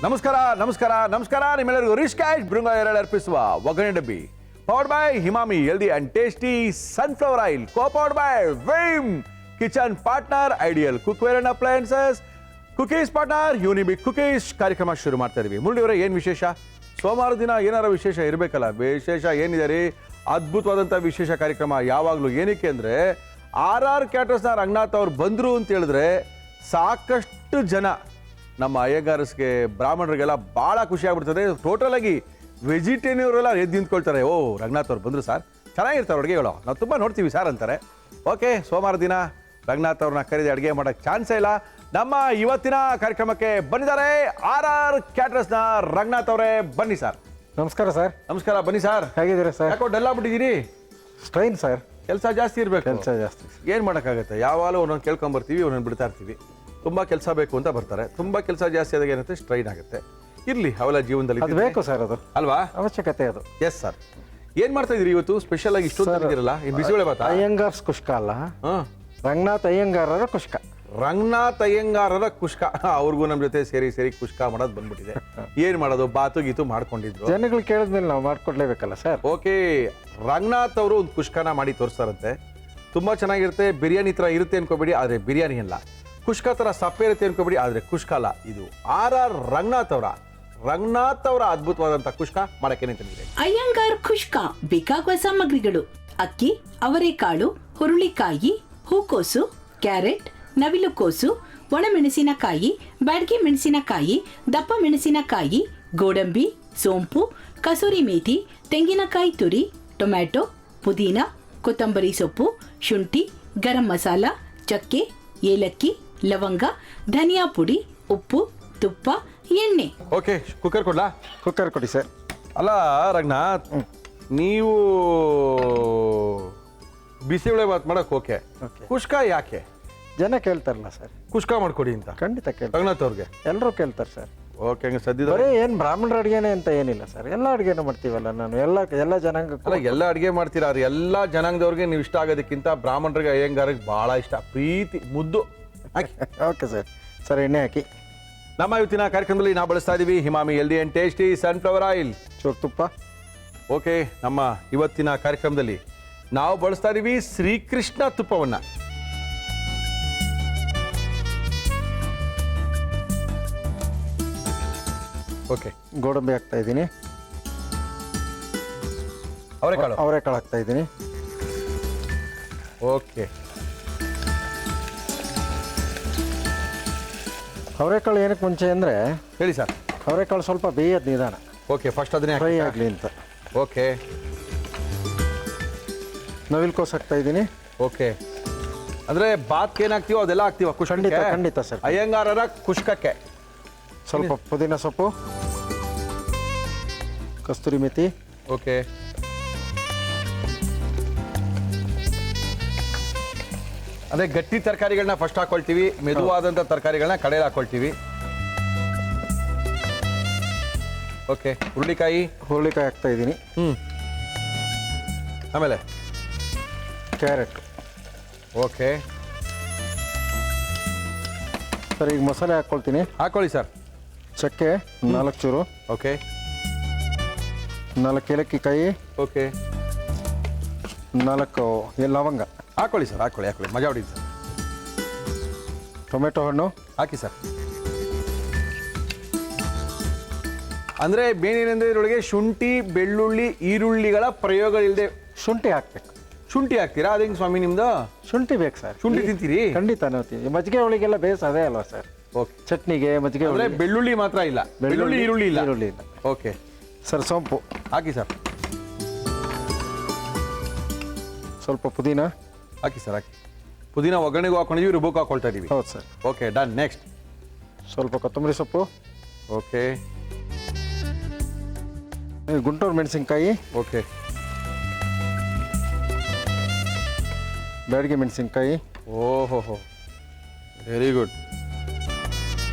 ನಮಸ್ಕಾರ ನಮಸ್ಕಾರ ನಮಸ್ಕಾರ ನಿಮ್ಮೆಲ್ಲರಿಗೂ ರಿಚ್ ಕ್ಯಾಶ್ ಬೃಂಗ ಎರಡು ಅರ್ಪಿಸುವ ಒಗ್ಗರಣೆ ಡಬ್ಬಿ powered by Himami healthy and tasty sunflower oil co powered by Vim kitchen partner ideal cookware and appliances cookies partner Unibic cookies ಕಾರ್ಯಕ್ರಮ ಶುರು ಮಾಡ್ತಾ ಇದೀವಿ. ಮುರಳಿಯವರೇ, ಏನು ವಿಶೇಷ? ಸೋಮವಾರ ದಿನ ಏನಾರ ವಿಶೇಷ ಇರಬೇಕಲ್ಲ. ವಿಶೇಷ ಏನಿದೆ ರೀ? ಅದ್ಭುತವಾದಂಥ ವಿಶೇಷ ಕಾರ್ಯಕ್ರಮ ಯಾವಾಗಲೂ. ಏನಕ್ಕೆ ಅಂದರೆ ಆರ್ ಕ್ಯಾಟರ್ಸ್ನ ರಂಗನಾಥ್ ಅವ್ರು ಬಂದರು ಅಂತ ಹೇಳಿದ್ರೆ ಸಾಕಷ್ಟು ಜನ ನಮ್ಮ ಅಯ್ಯಂಗಾರಸ್ಗೆ ಬ್ರಾಹ್ಮಣರಿಗೆಲ್ಲ ಭಾಳ ಖುಷಿ ಆಗ್ಬಿಡ್ತದೆ. ಟೋಟಲ್ ಆಗಿ ವೆಜಿಟೇರಿಯನ್ವರೆಲ್ಲ ಎದ್ದು ನಿಂತ್ಕೊಳ್ತಾರೆ. ಓ, ರಂಗನಾಥ್ ಅವ್ರು ಬಂದರು ಸರ್, ಚೆನ್ನಾಗಿರ್ತಾರೆ ಅಡುಗೆಗಳು, ನಾವು ತುಂಬ ನೋಡ್ತೀವಿ ಸರ್ ಅಂತಾರೆ. ಓಕೆ, ಸೋಮವಾರ ದಿನ ರಂಗನಾಥ್ ಅವ್ರನ್ನ ಕರೆದು ಅಡುಗೆ ಮಾಡೋಕ್ಕೆ ಚಾನ್ಸೇ ಇಲ್ಲ. ನಮ್ಮ ಇವತ್ತಿನ ಕಾರ್ಯಕ್ರಮಕ್ಕೆ ಬಂದಿದ್ದಾರೆ ಆರ್ ಕ್ಯಾಟರರ್ಸ್ನ ರಂಗನಾಥ್ ಅವರೇ. ಬನ್ನಿ ಸರ್. ನಮಸ್ಕಾರ ಸರ್. ನಮಸ್ಕಾರ, ಬನ್ನಿ ಸರ್. ಹೇಗಿದ್ದೀರಾ ಸರ್? ಯಾಕೋ ಡಲ್ ಆಗ್ಬಿಟ್ಟಿದ್ದೀರಿ? ಸ್ಟ್ರೈನ್ ಸರ್, ಕೆಲಸ ಜಾಸ್ತಿ ಇರಬೇಕು. ಕೆಲಸ ಜಾಸ್ತಿ. ಏನು ಮಾಡೋಕ್ಕಾಗುತ್ತೆ? ಯಾವಾಗಲೂ ಒಂದೊಂದು ಕೇಳ್ಕೊಂಬರ್ತೀವಿ, ಒಂದೊಂದು ಬಿಡ್ತಾ ಇರ್ತೀವಿ. ತುಂಬ ಕೆಲಸ ಬೇಕು ಅಂತ ಬರ್ತಾರೆ. ತುಂಬ ಕೆಲಸ ಜಾಸ್ತಿ ಆದಾಗ ಏನಂತೆ ಸ್ಟ್ರೈನ್ ಆಗುತ್ತೆ. ಇರಲಿ, ಅವೆಲ್ಲ ಜೀವನದಲ್ಲಿ ಅದು ಬೇಕು ಸರ್, ಅದು ಅಲ್ವಾ, ಅವಶ್ಯಕತೆ ಅದು. Yes sir. ಏನು ಮಾಡ್ತಾ ಇದ್ದೀರಿ ಇವತ್ತು ಸ್ಪೆಷಲ್ ಆಗಿ? ಇಷ್ಟೊಂದು ಇದ್ದೀರಲ್ಲ, ಬಿಸಿಬೇಳೆ ಭಾತ? ಅಯ್ಯಂಗಾರ್ಸ್ ಕುಷ್ಕ ಅಲ್ಲ, ರಂಗನಾಥ್ ಅಯ್ಯಂಗಾರರ ಕುಷ್ಕ. ರಂಗನಾಥ್ ಅಯ್ಯಂಗಾರರ ಕುಷ್ಕ. ಅವ್ರಿಗೂ ನಮ್ಮ ಜೊತೆ ಸೇರಿ ಕುಷ್ಕ ಮಾಡೋದು ಬಂದ್ಬಿಟ್ಟಿದೆ. ಏನು ಮಾಡೋದು, ಬಾತು ಗೀತು ಮಾಡ್ಕೊಂಡಿದ್ರು. ಜನಗಳು ಕೇಳಿದ್ಮೇಲೆ ನಾವು ಮಾಡ್ಕೊಡ್ಲೇಬೇಕಲ್ಲ ಸರ್. ಓಕೆ, ರಂಗನಾಥ್ ಅವರು ಒಂದು ಕುಷ್ಕನ ಮಾಡಿ ತೋರಿಸ್ತಾರಂತೆ. ತುಂಬ ಚೆನ್ನಾಗಿರುತ್ತೆ. ಬಿರಿಯಾನಿ ಥರ ಇರುತ್ತೆ ಅನ್ಕೋಬೇಡಿ, ಆದರೆ ಬಿರಿಯಾನಿ ಅಲ್ಲ. ಕುಷ್ಕ ಥರ ಸಪ್ಪೆ ಇರುತ್ತೆ ಅನ್ಕೋಬೇಡಿ, ಆದರೆ ಕುಷ್ಕ ಅಲ್ಲ. ಇದು ಆರ್ ರಂಗನಾಥ್ ಅವರ ಅದ್ಭುತವಾದಂಥ ಕುಷ್ಕ ಮಾಡಕ್ಕೆ ನಿಂತಿದೆ. ಅಯ್ಯಂಗಾರ್ ಕುಷ್ಕ ಬೇಕಾಗುವ ಸಾಮಗ್ರಿಗಳು: ಅಕ್ಕಿ, ಅವರೆಕಾಳು, ಹುರುಳಿಕಾಯಿ, ಹೂಕೋಸು, ಕ್ಯಾರೆಟ್, ನವಿಲುಕೋಸು, ಒಣಮೆಣಸಿನಕಾಯಿ, ಬ್ಯಾಡಗಿ ಮೆಣಸಿನಕಾಯಿ, ದಪ್ಪ ಮೆಣಸಿನಕಾಯಿ, ಗೋಡಂಬಿ, ಸೋಂಪು, ಕಸೂರಿ ಮೇಥಿ, ತೆಂಗಿನಕಾಯಿ ತುರಿ, ಟೊಮ್ಯಾಟೊ, ಪುದೀನ, ಕೊತ್ತಂಬರಿ ಸೊಪ್ಪು, ಶುಂಠಿ, ಗರಂ ಮಸಾಲ, ಚಕ್ಕೆ, ಏಲಕ್ಕಿ, ಲವಂಗ, ಧನಿಯಾ ಪುಡಿ, ಉಪ್ಪು, ತುಪ್ಪ, ಎಣ್ಣೆ. ಓಕೆ, ಕುಕ್ಕರ್ ಕೊಡ್ಲಾ? ಕುಕ್ಕರ್ ಕೊಡಿ ಸರ್. ಅಲ್ಲ ರಂಗನಾಥ್, ನೀವು ಬಿಸಿಬೇಳೆ ಬಾತ್ ಮಾಡಕ್ ಓಕೆ, ಕುಷ್ಕ ಯಾಕೆ? ಜನ ಕೇಳ್ತಾರಲ್ಲ ಸರ್, ಕುಷ್ಕ ಮಾಡ್ಕೊಡಿ ಅಂತ. ಖಂಡಿತ ಕೇಳ್ತಾರೆ ರಂಗನಾಥ್ ಅವ್ರಿಗೆ. ಎಲ್ಲರೂ ಕೇಳ್ತಾರೆ ಸರ್. ಓಕೆ, ಹಂಗೆ ಸದ್ಯದ ಬರೀ ಏನು ಬ್ರಾಹ್ಮಣರ ಅಡುಗೆನೆ ಅಂತ ಏನಿಲ್ಲ ಸರ್, ಎಲ್ಲ ಅಡುಗೆನೂ ಮಾಡ್ತೀವಲ್ಲ. ನಾನು ಎಲ್ಲ ಜನಾಂಗ ಅಲ್ಲ, ಎಲ್ಲ ಅಡುಗೆ ಮಾಡ್ತೀರಾ. ಎಲ್ಲ ಜನಾಂಗದವ್ರಿಗೆ ನೀವು ಇಷ್ಟ ಆಗೋದಕ್ಕಿಂತ ಬ್ರಾಹ್ಮಣರಿಗೆ ಅಯ್ಯಂಗಾರಿಗೆ ಭಾಳ ಇಷ್ಟ, ಪ್ರೀತಿ, ಮುದ್ದು. Okay sir. ಸರ್, ಎಣ್ಣೆ ಹಾಕಿ. ನಮ್ಮ ಇವತ್ತಿನ ಕಾರ್ಯಕ್ರಮದಲ್ಲಿ ನಾವು ಬಳಸ್ತಾ ಇದ್ದೀವಿ Himami healthy and tasty sunflower oil. ಚೂರು ತುಪ್ಪ. ಓಕೆ, ನಮ್ಮ ಇವತ್ತಿನ ಕಾರ್ಯಕ್ರಮದಲ್ಲಿ ನಾವು ಬಳಸ್ತಾ ಇದ್ದೀವಿ ಶ್ರೀಕೃಷ್ಣ ತುಪ್ಪವನ್ನು. ಓಕೆ, ಗೋಡಂಬಿ ಹಾಕ್ತಾ ಇದ್ದೀನಿ. ಅವರೆಕಾಳು ಹಾಕ್ತಾ ಇದ್ದೀನಿ. ಓಕೆ, ಅವರೆಕಾಳು ಏನಕ್ಕೆ ಮುಂಚೆ ಅಂದರೆ, ಹೇಳಿ ಸರ್. ಅವರೆಕಾಳು ಸ್ವಲ್ಪ ಬೇಯೋದು ನಿಧಾನ. ಓಕೆ, ಫಸ್ಟ್ ಅದನ್ನೇ ಫ್ರೈ ಆಗಲಿ ಅಂತ. ಓಕೆ, ನವಿಲುಕೋಸು ಹಾಕ್ತಾ ಇದ್ದೀನಿ. ಓಕೆ, ಅಂದರೆ ಬಾತ್ಗೆ ಏನಾಗ್ತೀವೋ ಅದೆಲ್ಲ ಹಾಕ್ತೀವ? ಖಂಡಿತ ಸರ್. ಅಯ್ಯಂಗಾರರ ಕುಷ್ಕಕ್ಕೆ ಸ್ವಲ್ಪ ಪುದೀನ ಸೊಪ್ಪು, ಕಸ್ತೂರಿ ಮೇಥಿ. ಓಕೆ, ಅಂದರೆ ಗಟ್ಟಿ ತರಕಾರಿಗಳನ್ನ ಫಸ್ಟ್ ಹಾಕೊಳ್ತೀವಿ, ಮೆದುವಾದಂಥ ತರಕಾರಿಗಳನ್ನ ಕಡೆಯಲ್ಲಿ ಹಾಕೊಳ್ತೀವಿ. ಓಕೆ, ಹುರುಳಿಕಾಯಿ ಹಾಕ್ತಾ ಇದ್ದೀನಿ. ಆಮೇಲೆ ಕ್ಯಾರೆಟ್. ಓಕೆ ಸರ್, ಈಗ ಮಸಾಲೆ ಹಾಕ್ಕೊಳ್ತೀನಿ. ಹಾಕೊಳ್ಳಿ ಸರ್. ಚಕ್ಕೆ 4 ಚೂರು. ಓಕೆ, 4 ಏಲಕ್ಕಿ ಕಾಯಿ. ಓಕೆ, 4 ಲವಂಗ ಹಾಕೊಳ್ಳಿ ಸರ್. ಹಾಕೊಳ್ಳಿ ಮಜಾ ಹೊಡಿ ಸರ್. ಟೊಮೆಟೊ ಹಣ್ಣು ಹಾಕಿ ಸರ್. ಅಂದರೆ ಬೇನೇನೆಂದರೆ ಇದರೊಳಗೆ ಶುಂಠಿ, ಬೆಳ್ಳುಳ್ಳಿ, ಈರುಳ್ಳಿಗಳ ಪ್ರಯೋಗಗಳಿಲ್ಲದೆ. ಶುಂಠಿ ಹಾಕ್ಬೇಕು. ಶುಂಠಿ ಹಾಕ್ತೀರಾ? ಅದು ಹೆಂಗೆ ಸ್ವಾಮಿ ನಿಮ್ದು? ಶುಂಠಿ ಬೇಕು ಸರ್. ಶುಂಠಿ ತಿಂತೀರಿ? ಖಂಡಿತ ನಾವು ತಿಂತೀವಿ. ಮಜ್ಜಿಗೆ ಒಳಗೆಲ್ಲ ಬೇಸ್ ಅದೇ ಅಲ್ವಾ ಸರ್? ಓಕೆ, ಚಟ್ನಿಗೆ ಮಜ್ಜಿಗೆ ಅಂದರೆ ಬೆಳ್ಳುಳ್ಳಿ ಮಾತ್ರ ಇಲ್ಲ, ಬೆಳ್ಳುಳ್ಳಿ ಈರುಳ್ಳಿ ಇಲ್ಲ. ಓಕೆ ಸರ್, ಸೋಂಪು ಹಾಕಿ ಸರ್. ಸ್ವಲ್ಪ ಪುದೀನ ಹಾಕಿ ಸರ್, ಹಾಕಿ. ಪುದೀನ ಒಗ್ಗರಣೆಗೂ ಹಾಕೊಂಡಿದ್ದೀವಿ, ರುಬ್ಬಕ್ಕೆ ಹಾಕೊಳ್ತಾ ಇದ್ದೀವಿ. ಹೌದು ಸರ್. Okay, done. ನೆಕ್ಸ್ಟ್ ಸ್ವಲ್ಪ ಕೊತ್ತಂಬರಿ ಸೊಪ್ಪು. ಓಕೆ, ಗುಂಟೂರು ಮೆಣಸಿನ್ಕಾಯಿ. ಓಕೆ, ಬ್ಯಾಡಗಿ ಮೆಣಸಿನ್ಕಾಯಿ. ಓಹೋ, ವೆರಿ ಗುಡ್.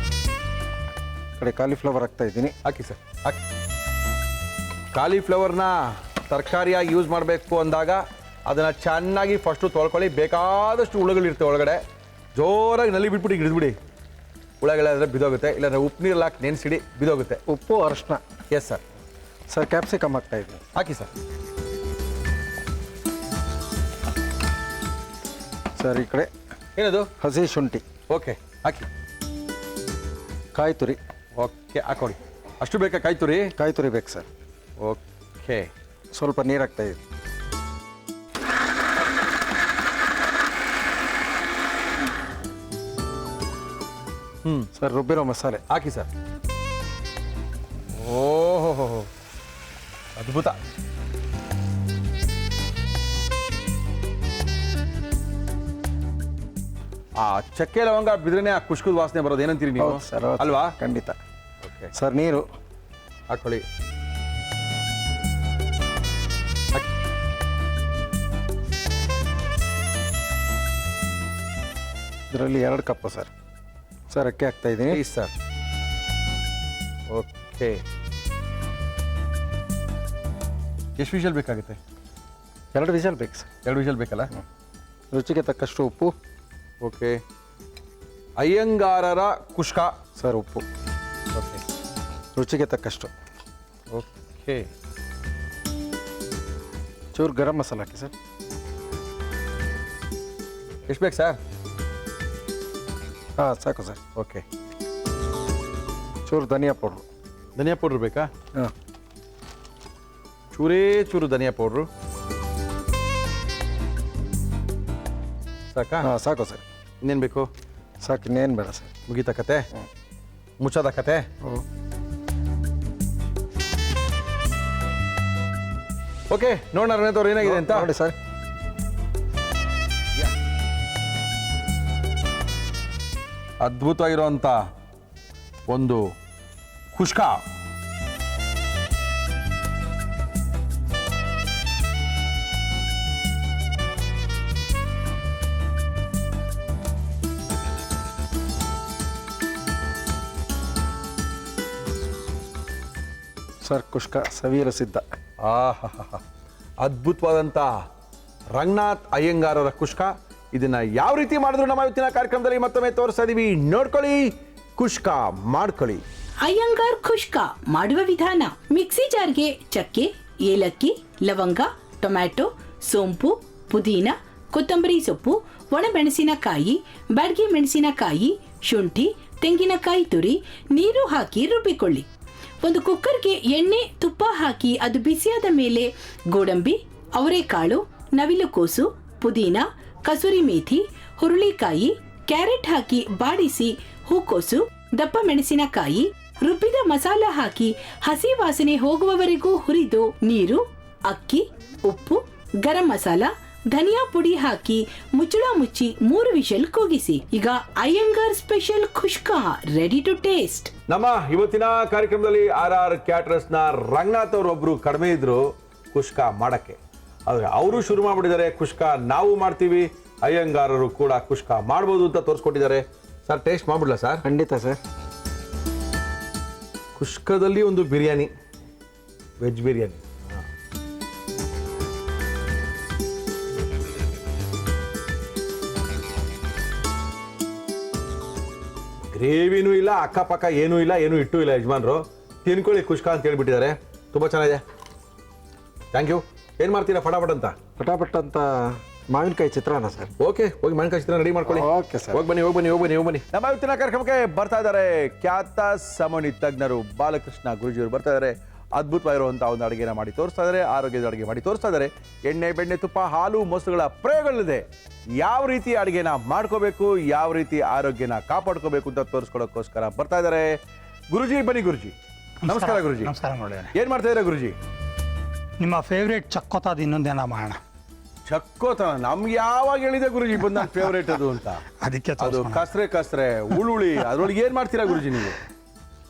ಕಡೆ ಕಾಲಿಫ್ಲವರ್ ಹಾಕ್ತಾ ಇದ್ದೀನಿ. ಹಾಕಿ ಸರ್, ಹಾಕಿ. ಕಾಲಿಫ್ಲವರ್ನ ತರಕಾರಿಯಾಗಿ ಯೂಸ್ ಮಾಡಬೇಕು ಅಂದಾಗ ಅದನ್ನು ಚೆನ್ನಾಗಿ ಫಸ್ಟು ತೊಳ್ಕೊಳ್ಳಿ. ಬೇಕಾದಷ್ಟು ಹುಳುಗಳಿರ್ತವೆ ಒಳಗಡೆ. ಜೋರಾಗಿ ನಲ್ಲಿ ಬಿಟ್ಬಿಟ್ಟು ಹಿಡಿದ್ಬಿಡಿ. ಹುಳಗಳಾದರೆ ಬಿದೋಗುತ್ತೆ, ಇಲ್ಲಾಂದರೆ ಉಪ್ಪು ನೀರಲ್ಲಿ ಹಾಕಿ ನೆನೆಸಿಡಿ ಬಿದೋಗುತ್ತೆ. ಉಪ್ಪು ಅರಿಶಿನ. Yes sir. ಸರ್ ಕ್ಯಾಪ್ಸಿಕಮ್ ಹಾಕ್ತಾ ಇದ್ದೀನಿ. ಹಾಕಿ ಸರ್. ಸರ್ ಈ ಕಡೆ ಏನದು? ಹಸಿ ಶುಂಠಿ. ಓಕೆ ಹಾಕಿ. ಕಾಯಿ ತುರಿ. ಓಕೆ ಹಾಕೊಳ್ಳಿ. ಅಷ್ಟು ಬೇಕಾ ಕಾಯಿ ತುರಿ? ಕಾಯಿ ತುರಿ ಬೇಕು ಸರ್. ಓಕೆ. ಸ್ವಲ್ಪ ನೀರು ಹಾಕ್ತಾ ಇದ್ದೀನಿ. ಸರ್ ರುಬ್ಬಿರೋ ಮಸಾಲೆ ಹಾಕಿ ಸರ್. ಓಹೋ ಅದ್ಭುತ. ಆ ಚಕ್ಕೆ ಲವಂಗ ಬಿದ್ರೇನೆ ಆ ಕುಷ್ಕದ ವಾಸನೆ ಬರೋದು, ಏನಂತೀರಿ ನೀವು? ಹೌದು ಸರ್, ಹೌದು. ಅಲ್ವಾ? ಖಂಡಿತ. ಓಕೆ ಸರ್ ನೀರು ಹಾಕೊಳ್ಳಿ. ಇದರಲ್ಲಿ 2 ಕಪ್ ಸರ್. ಸರ್ ಅಕ್ಕಿ ಹಾಕ್ತಾ ಇದ್ದೀನಿ. Please sir. ಓಕೆ. ಎಷ್ಟು ವಿಷಲ್ ಬೇಕಾಗುತ್ತೆ? 2 ವಿಷಲ್ ಬೇಕು ಸರ್. 2 ವಿಷಲ್ ಬೇಕಲ್ಲ? ರುಚಿಗೆ ತಕ್ಕಷ್ಟು ಉಪ್ಪು. ಓಕೆ. ಅಯ್ಯಂಗಾರರ ಕುಷ್ಕ. ಸರ್ ಉಪ್ಪು. ಓಕೆ. ರುಚಿಗೆ ತಕ್ಕಷ್ಟು. ಓಕೆ. ಚೂರು ಗರಂ ಮಸಾಲ ಹಾಕಿ ಸರ್. ಎಷ್ಟು ಬೇಕು ಸರ್? ಹಾಂ ಸಾಕು ಸರ್. ಓಕೆ. ಚೂರು ಧನಿಯಾ ಪೌಡ್ರು. ಧನಿಯಾ ಪೌಡ್ರ್ ಬೇಕಾ? ಹಾಂ ಚೂರೇ ಚೂರು ಧನಿಯಾ ಪೌಡ್ರು ಸಾಕಾ? ಹಾಂ ಸಾಕು ಸರ್. ಇನ್ನೇನು ಬೇಕು? ಸಾಕು, ಇನ್ನೇನು ಬೇಡ ಸರ್. ಮುಗೀತಾ ಕತೆ? ಮುಚ್ಚೋದ ಕತೆ? ಓಕೆ, ನೋಡೋಣ ರಣೇತ್ ಅವ್ರು ಏನಾಗಿದೆ ಅಂತ. ನೋಡಿ ಸರ್. ಅದ್ಭುತವಾಗಿರುವಂಥ ಒಂದು ಕುಷ್ಕ. ಸರ್ ಕುಷ್ಕ ಸವಿಯಲು ಸಿದ್ಧ. ಆಹಾ, ಅದ್ಭುತವಾದಂಥ ರಂಗನಾಥ್ ಅಯ್ಯಂಗಾರರ ಕುಷ್ಕ. ಇದನ್ನ ಯಾವ ರೀತಿ ಮಾಡಿದ್ರು ನಮ್ಮ ಇವತ್ತಿನ ಕಾರ್ಯಕ್ರಮದಲ್ಲಿ ಮತ್ತೊಮ್ಮೆ ತೋರಿಸ್ತಾ ಇದೀವಿ, ನೋಡ್ಕೊಳ್ಳಿ, ಕುಷ್ಕ ಮಾಡ್ಕೊಳ್ಳಿ. ಅಯ್ಯಂಗಾರ್ ಖುಷ್ಕ ಮಾಡುವ ವಿಧಾನ: ಮಿಕ್ಸಿ ಜಾರ್ಗೆ ಚಕ್ಕೆ, ಏಲಕ್ಕಿ, ಲವಂಗ, ಟೊಮ್ಯಾಟೊ, ಸೋಂಪು, ಪುದೀನ, ಕೊತ್ತಂಬರಿ ಸೊಪ್ಪು, ಒಣಮೆಣಸಿನಕಾಯಿ, ಬ್ಯಾಡಗಿ ಮೆಣಸಿನಕಾಯಿ, ಶುಂಠಿ, ತೆಂಗಿನಕಾಯಿ ತುರಿ, ನೀರು ಹಾಕಿ ರುಬ್ಬಿಕೊಳ್ಳಿ. ಒಂದು ಕುಕ್ಕರ್ಗೆ ಎಣ್ಣೆ, ತುಪ್ಪ ಹಾಕಿ ಅದು ಬಿಸಿಯಾದ ಮೇಲೆ ಗೋಡಂಬಿ, ಅವರೆಕಾಳು, ನವಿಲುಕೋಸು, ಪುದೀನ, ಕಸೂರಿ ಮೇಥಿ, ಹುರುಳಿಕಾಯಿ, ಕ್ಯಾರೆಟ್ ಹಾಕಿ ಬಾಡಿಸಿ ಹೂಕೋಸು, ದಪ್ಪ ಮೆಣಸಿನಕಾಯಿ, ರುಬ್ಬಿದ ಮಸಾಲ ಹಾಕಿ ಹಸಿ ವಾಸನೆ ಹೋಗುವವರೆಗೂ ಹುರಿದು ನೀರು, ಅಕ್ಕಿ, ಉಪ್ಪು, ಗರಂ ಮಸಾಲ, ಧನಿಯಾ ಪುಡಿ ಹಾಕಿ ಮುಚ್ಚಳ ಮುಚ್ಚಿ 3 ವಿಷಲ್ ಕೂಗಿಸಿ. ಈಗ Iyengar special kushka ready to taste. ನಮ್ಮ ಇವತ್ತಿನ ಕಾರ್ಯಕ್ರಮದಲ್ಲಿ RR ಕ್ಯಾಟರರ್ಸ್ನ ರಂಗನಾಥ್ ಅವರು ಒಬ್ರು ಕಡಿಮೆ ಇದ್ರು ಕುಷ್ಕ ಮಾಡಕ್ಕೆ. ಆದ್ರೆ ಅವರು ಶುರು ಮಾಡ್ಬಿಟ್ಟಿದ್ದಾರೆ ಕುಷ್ಕ. ನಾವು ಮಾಡ್ತೀವಿ, ಅಯ್ಯಂಗಾರರು ಕೂಡ ಕುಷ್ಕ ಮಾಡ್ಬೋದು ಅಂತ ತೋರಿಸ್ಕೊಟ್ಟಿದ್ದಾರೆ. ಸರ್ ಟೇಸ್ಟ್ ಮಾಡ್ಬಿಡ್ಲಾ ಸರ್? ಖಂಡಿತ ಸರ್. ಕುಷ್ಕದಲ್ಲಿ ಒಂದು ಬಿರಿಯಾನಿ, ವೆಜ್ ಬಿರಿಯಾನಿ. ಗ್ರೇವಿನೂ ಇಲ್ಲ, ಅಕ್ಕಪಕ್ಕ ಏನೂ ಇಲ್ಲ, ಏನೂ ಇಟ್ಟೂ ಇಲ್ಲ. ಯಜಮಾನ್ರು ತಿನ್ಕೊಳ್ಳಿ ಕುಷ್ಕ ಅಂತ ಹೇಳ್ಬಿಟ್ಟಿದ್ದಾರೆ. ತುಂಬ ಚೆನ್ನಾಗಿದೆ. Thank you. ಏನು ಮಾಡ್ತೀರಾ ಫಟಾಫಟ್ ಅಂತ? ಪಟಾಪಟ್ ಅಂತ ಮಾವಿನಕಾಯಿ ಚಿತ್ರಾನ್ನ ಸರ್. ಓಕೆ, ಹೋಗಿ ಮಾವಿನಕಾಯಿ ಚಿತ್ರಾನ್ನ ರೆಡಿ ಮಾಡ್ಕೊಳ್ಳಿ. Okay sir. ಹೋಗಿ ಬನ್ನಿ. ನಮ್ಮ ಇವತ್ತಿನ ಕಾರ್ಯಕ್ರಮಕ್ಕೆ ಬರ್ತಾ ಇದ್ದಾರೆ ಖ್ಯಾತ ಸಮಣಿ ತಜ್ಞರು ಬಾಲಕೃಷ್ಣ ಗುರೂಜಿಯವರು ಬರ್ತಾ ಇದ್ದಾರೆ. ಅದ್ಭುತವಾಗಿರುವಂಥ ಒಂದು ಅಡುಗೆನ ಮಾಡಿ ತೋರಿಸ್ತಾ ಇದ್ದಾರೆ, ಆರೋಗ್ಯದ ಅಡುಗೆ ಮಾಡಿ ತೋರಿಸ್ತಾ ಇದ್ದಾರೆ. ಎಣ್ಣೆ, ಬೆಣ್ಣೆ, ತುಪ್ಪ, ಹಾಲು, ಮೊಸರುಗಳ ಪ್ರಯೋಗಗಳಿದೆ. ಯಾವ ರೀತಿ ಅಡುಗೆನ ಮಾಡ್ಕೋಬೇಕು, ಯಾವ ರೀತಿ ಆರೋಗ್ಯನ ಕಾಪಾಡ್ಕೋಬೇಕು ಅಂತ ತೋರಿಸ್ಕೊಡೋಕ್ಕೋಸ್ಕರ ಬರ್ತಾ ಇದ್ದಾರೆ ಗುರುಜಿ. ಬನ್ನಿ ಗುರುಜಿ. ನಮಸ್ಕಾರ ಗುರುಜಿ. ನಮಸ್ಕಾರ ನೋಡಿ. ಏನು ಮಾಡ್ತಾ ಇದ್ದಾರೆ ಗುರುಜಿ? ನಿಮ್ಮ ಫೇವ್ರೇಟ್ ಚಕ್ಕೋತಾದ ಇನ್ನೊಂದೇನ ಮಾಡೋಣ. ಚಕ್ಕೋತನ ನಮ್ಗೆ ಯಾವಾಗ ಹೇಳಿದೆ ಗುರುಜಿ ಬಂದ ಫೇವ್ರೇಟ್ ಅದು ಅಂತ? ಅದಕ್ಕೆ ಅದು ಕಸ್ರೆ ಉಳುಳಿ, ಅದ್ರೊಳಗೆ ಏನು ಮಾಡ್ತೀರಾ ಗುರುಜಿ ನೀವು?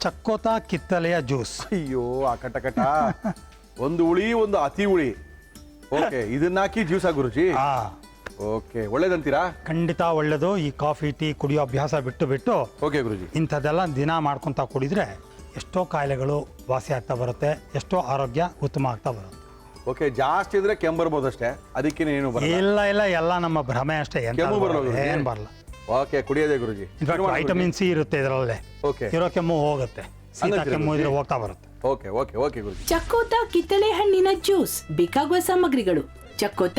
ಚಕ್ಕೋತ ಕಿತ್ತಲೆಯ ಜ್ಯೂಸ್. ಅಯ್ಯೋ ಆ ಕಟ ಒಂದು ಹುಳಿ, ಒಂದು ಅತಿ ಹುಳಿ. ಓಕೆ, ಇದನ್ನ ಹಾಕಿ ಜ್ಯೂಸಾ ಗುರುಜಿ? ಓಕೆ, ಒಳ್ಳೇದಂತೀರಾ? ಖಂಡಿತ ಒಳ್ಳೇದು. ಈ ಕಾಫಿ ಟೀ ಕುಡಿಯೋ ಅಭ್ಯಾಸ ಬಿಟ್ಟು ಓಕೆ ಗುರುಜಿ, ಇಂಥದ್ದೆಲ್ಲ ದಿನ ಮಾಡ್ಕೊತಾ ಕುಡಿದ್ರೆ ಎಷ್ಟೋ ಕಾಯಿಲೆಗಳು ವಾಸಿ ಆಗ್ತಾ ಬರುತ್ತೆ, ಎಷ್ಟೋ ಆರೋಗ್ಯ ಉತ್ತಮ ಆಗ್ತಾ ಬರುತ್ತೆ. ಓಕೆ, ಜಾಸ್ತಿ ಇದ್ರೆ ಕೆಮ್ಮು ಬರ್ಬೋದು ಅಷ್ಟೇ, ಅದಕ್ಕೆ ಏನು ಬರಲ್ಲ? ಇಲ್ಲ ಎಲ್ಲ ನಮ್ಮ ಭ್ರಮೆ ಅಷ್ಟೇ. ಕೆಮ್ಮು ಬರಲ್ಲ ಗುರೂಜಿ? ಏನು ಬರಲ್ಲ. ಓಕೆ ಕುಡಿಯೋದೇ ಗುರುಜಿ. ಇನ್ಫ್ಯಾಕ್ಟ್ ವೈಟಮಿನ್ ಸಿ ಇರುತ್ತೆ ಇದರಲ್ಲೇ. ಓಕೆ ಇರೋ ಕೆಮ್ಮು ಹೋಗುತ್ತೆ, ಶೀತ ಕೆಮ್ಮು ಇದ್ರೆ ಹೋಗ್ತಾ ಬರುತ್ತೆ. ಓಕೆ ಓಕೆ ಓಕೆ ಗುರುಜಿ. ಚಕ್ಕೋತ ಕಿತ್ತಳೆ ಹಣ್ಣಿನ ಜ್ಯೂಸ್. ಬೇಕಾಗುವ ಸಾಮಗ್ರಿಗಳು: ಚಕ್ಕೋತ,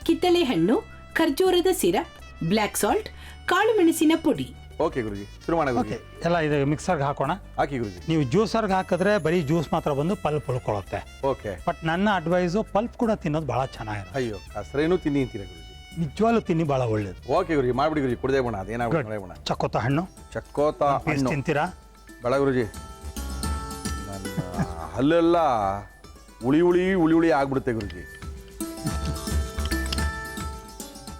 ಕಿತ್ತಳೆ ಹಣ್ಣು, ಖರ್ಜೂರದ ಸಿರಪ್, ಬ್ಲ್ಯಾಕ್ ಸಾಲ್ಟ್, ಕಾಳು ಮೆಣಸಿನ ಪುಡಿ. ಓಕೆ ಗುರುಜಿ, ಶುರು ಮಾಡೋಣ ಗುರುಜಿ. ಓಕೆ, ಎಲ್ಲ ಇದು ಮಿಕ್ಸರ್ಗೆ ಹಾಕೋಣ. ಹಾಕಿ ಗುರುಜಿ. ನೀವು ಜ್ಯೂಸರ್ಗೆ ಹಾಕಿದ್ರೆ ಬರೀ ಜ್ಯೂಸ್ ಮಾತ್ರ ಬಂದು ಪಲ್ಪ್ ಉಳ್ಕೊಳ್ಳುತ್ತೆ. ಓಕೆ. ಬಟ್ ನನ್ನ ಅಡ್ವೈಸು ಪಲ್ಪ್ ಕೂಡ ತಿನ್ನೋದು ಭಾಳ ಚೆನ್ನಾಗಿರುತ್ತೆ. ಅಯ್ಯೋ ಕಸರೇನು ತಿನ್ನಿ ಅಂತೀರ ಗುರುಜಿ. ನಿಜವಾಗ್ಲೂ ತಿನ್ನಿ ಭಾಳ ಒಳ್ಳೇದು. ಓಕೆ ಗುರುಜಿ, ಮಾಡ್ಬಿಡಿ ಗುರುಜಿ, ಕುಡ್ದೇ ಬೋಣ. ಅದೇನಾಗ್ಬಿಟ್ಟು ನೋಡೋಣ. ಚಕ್ಕೋತ ಹಣ್ಣು, ಚಕ್ಕೋತ ಪೀಸ್ ಹಣ್ಣು ತಿಂತೀರಾ? ಬೇಡ ಗುರುಜಿ, ನನ್ನ ಹಲ್ಲೆಲ್ಲ ಉಳಿ ಉಳಿ ಉಳಿ ಉಳಿ ಆಗ್ಬಿಡುತ್ತೆ ಗುರುಜಿ.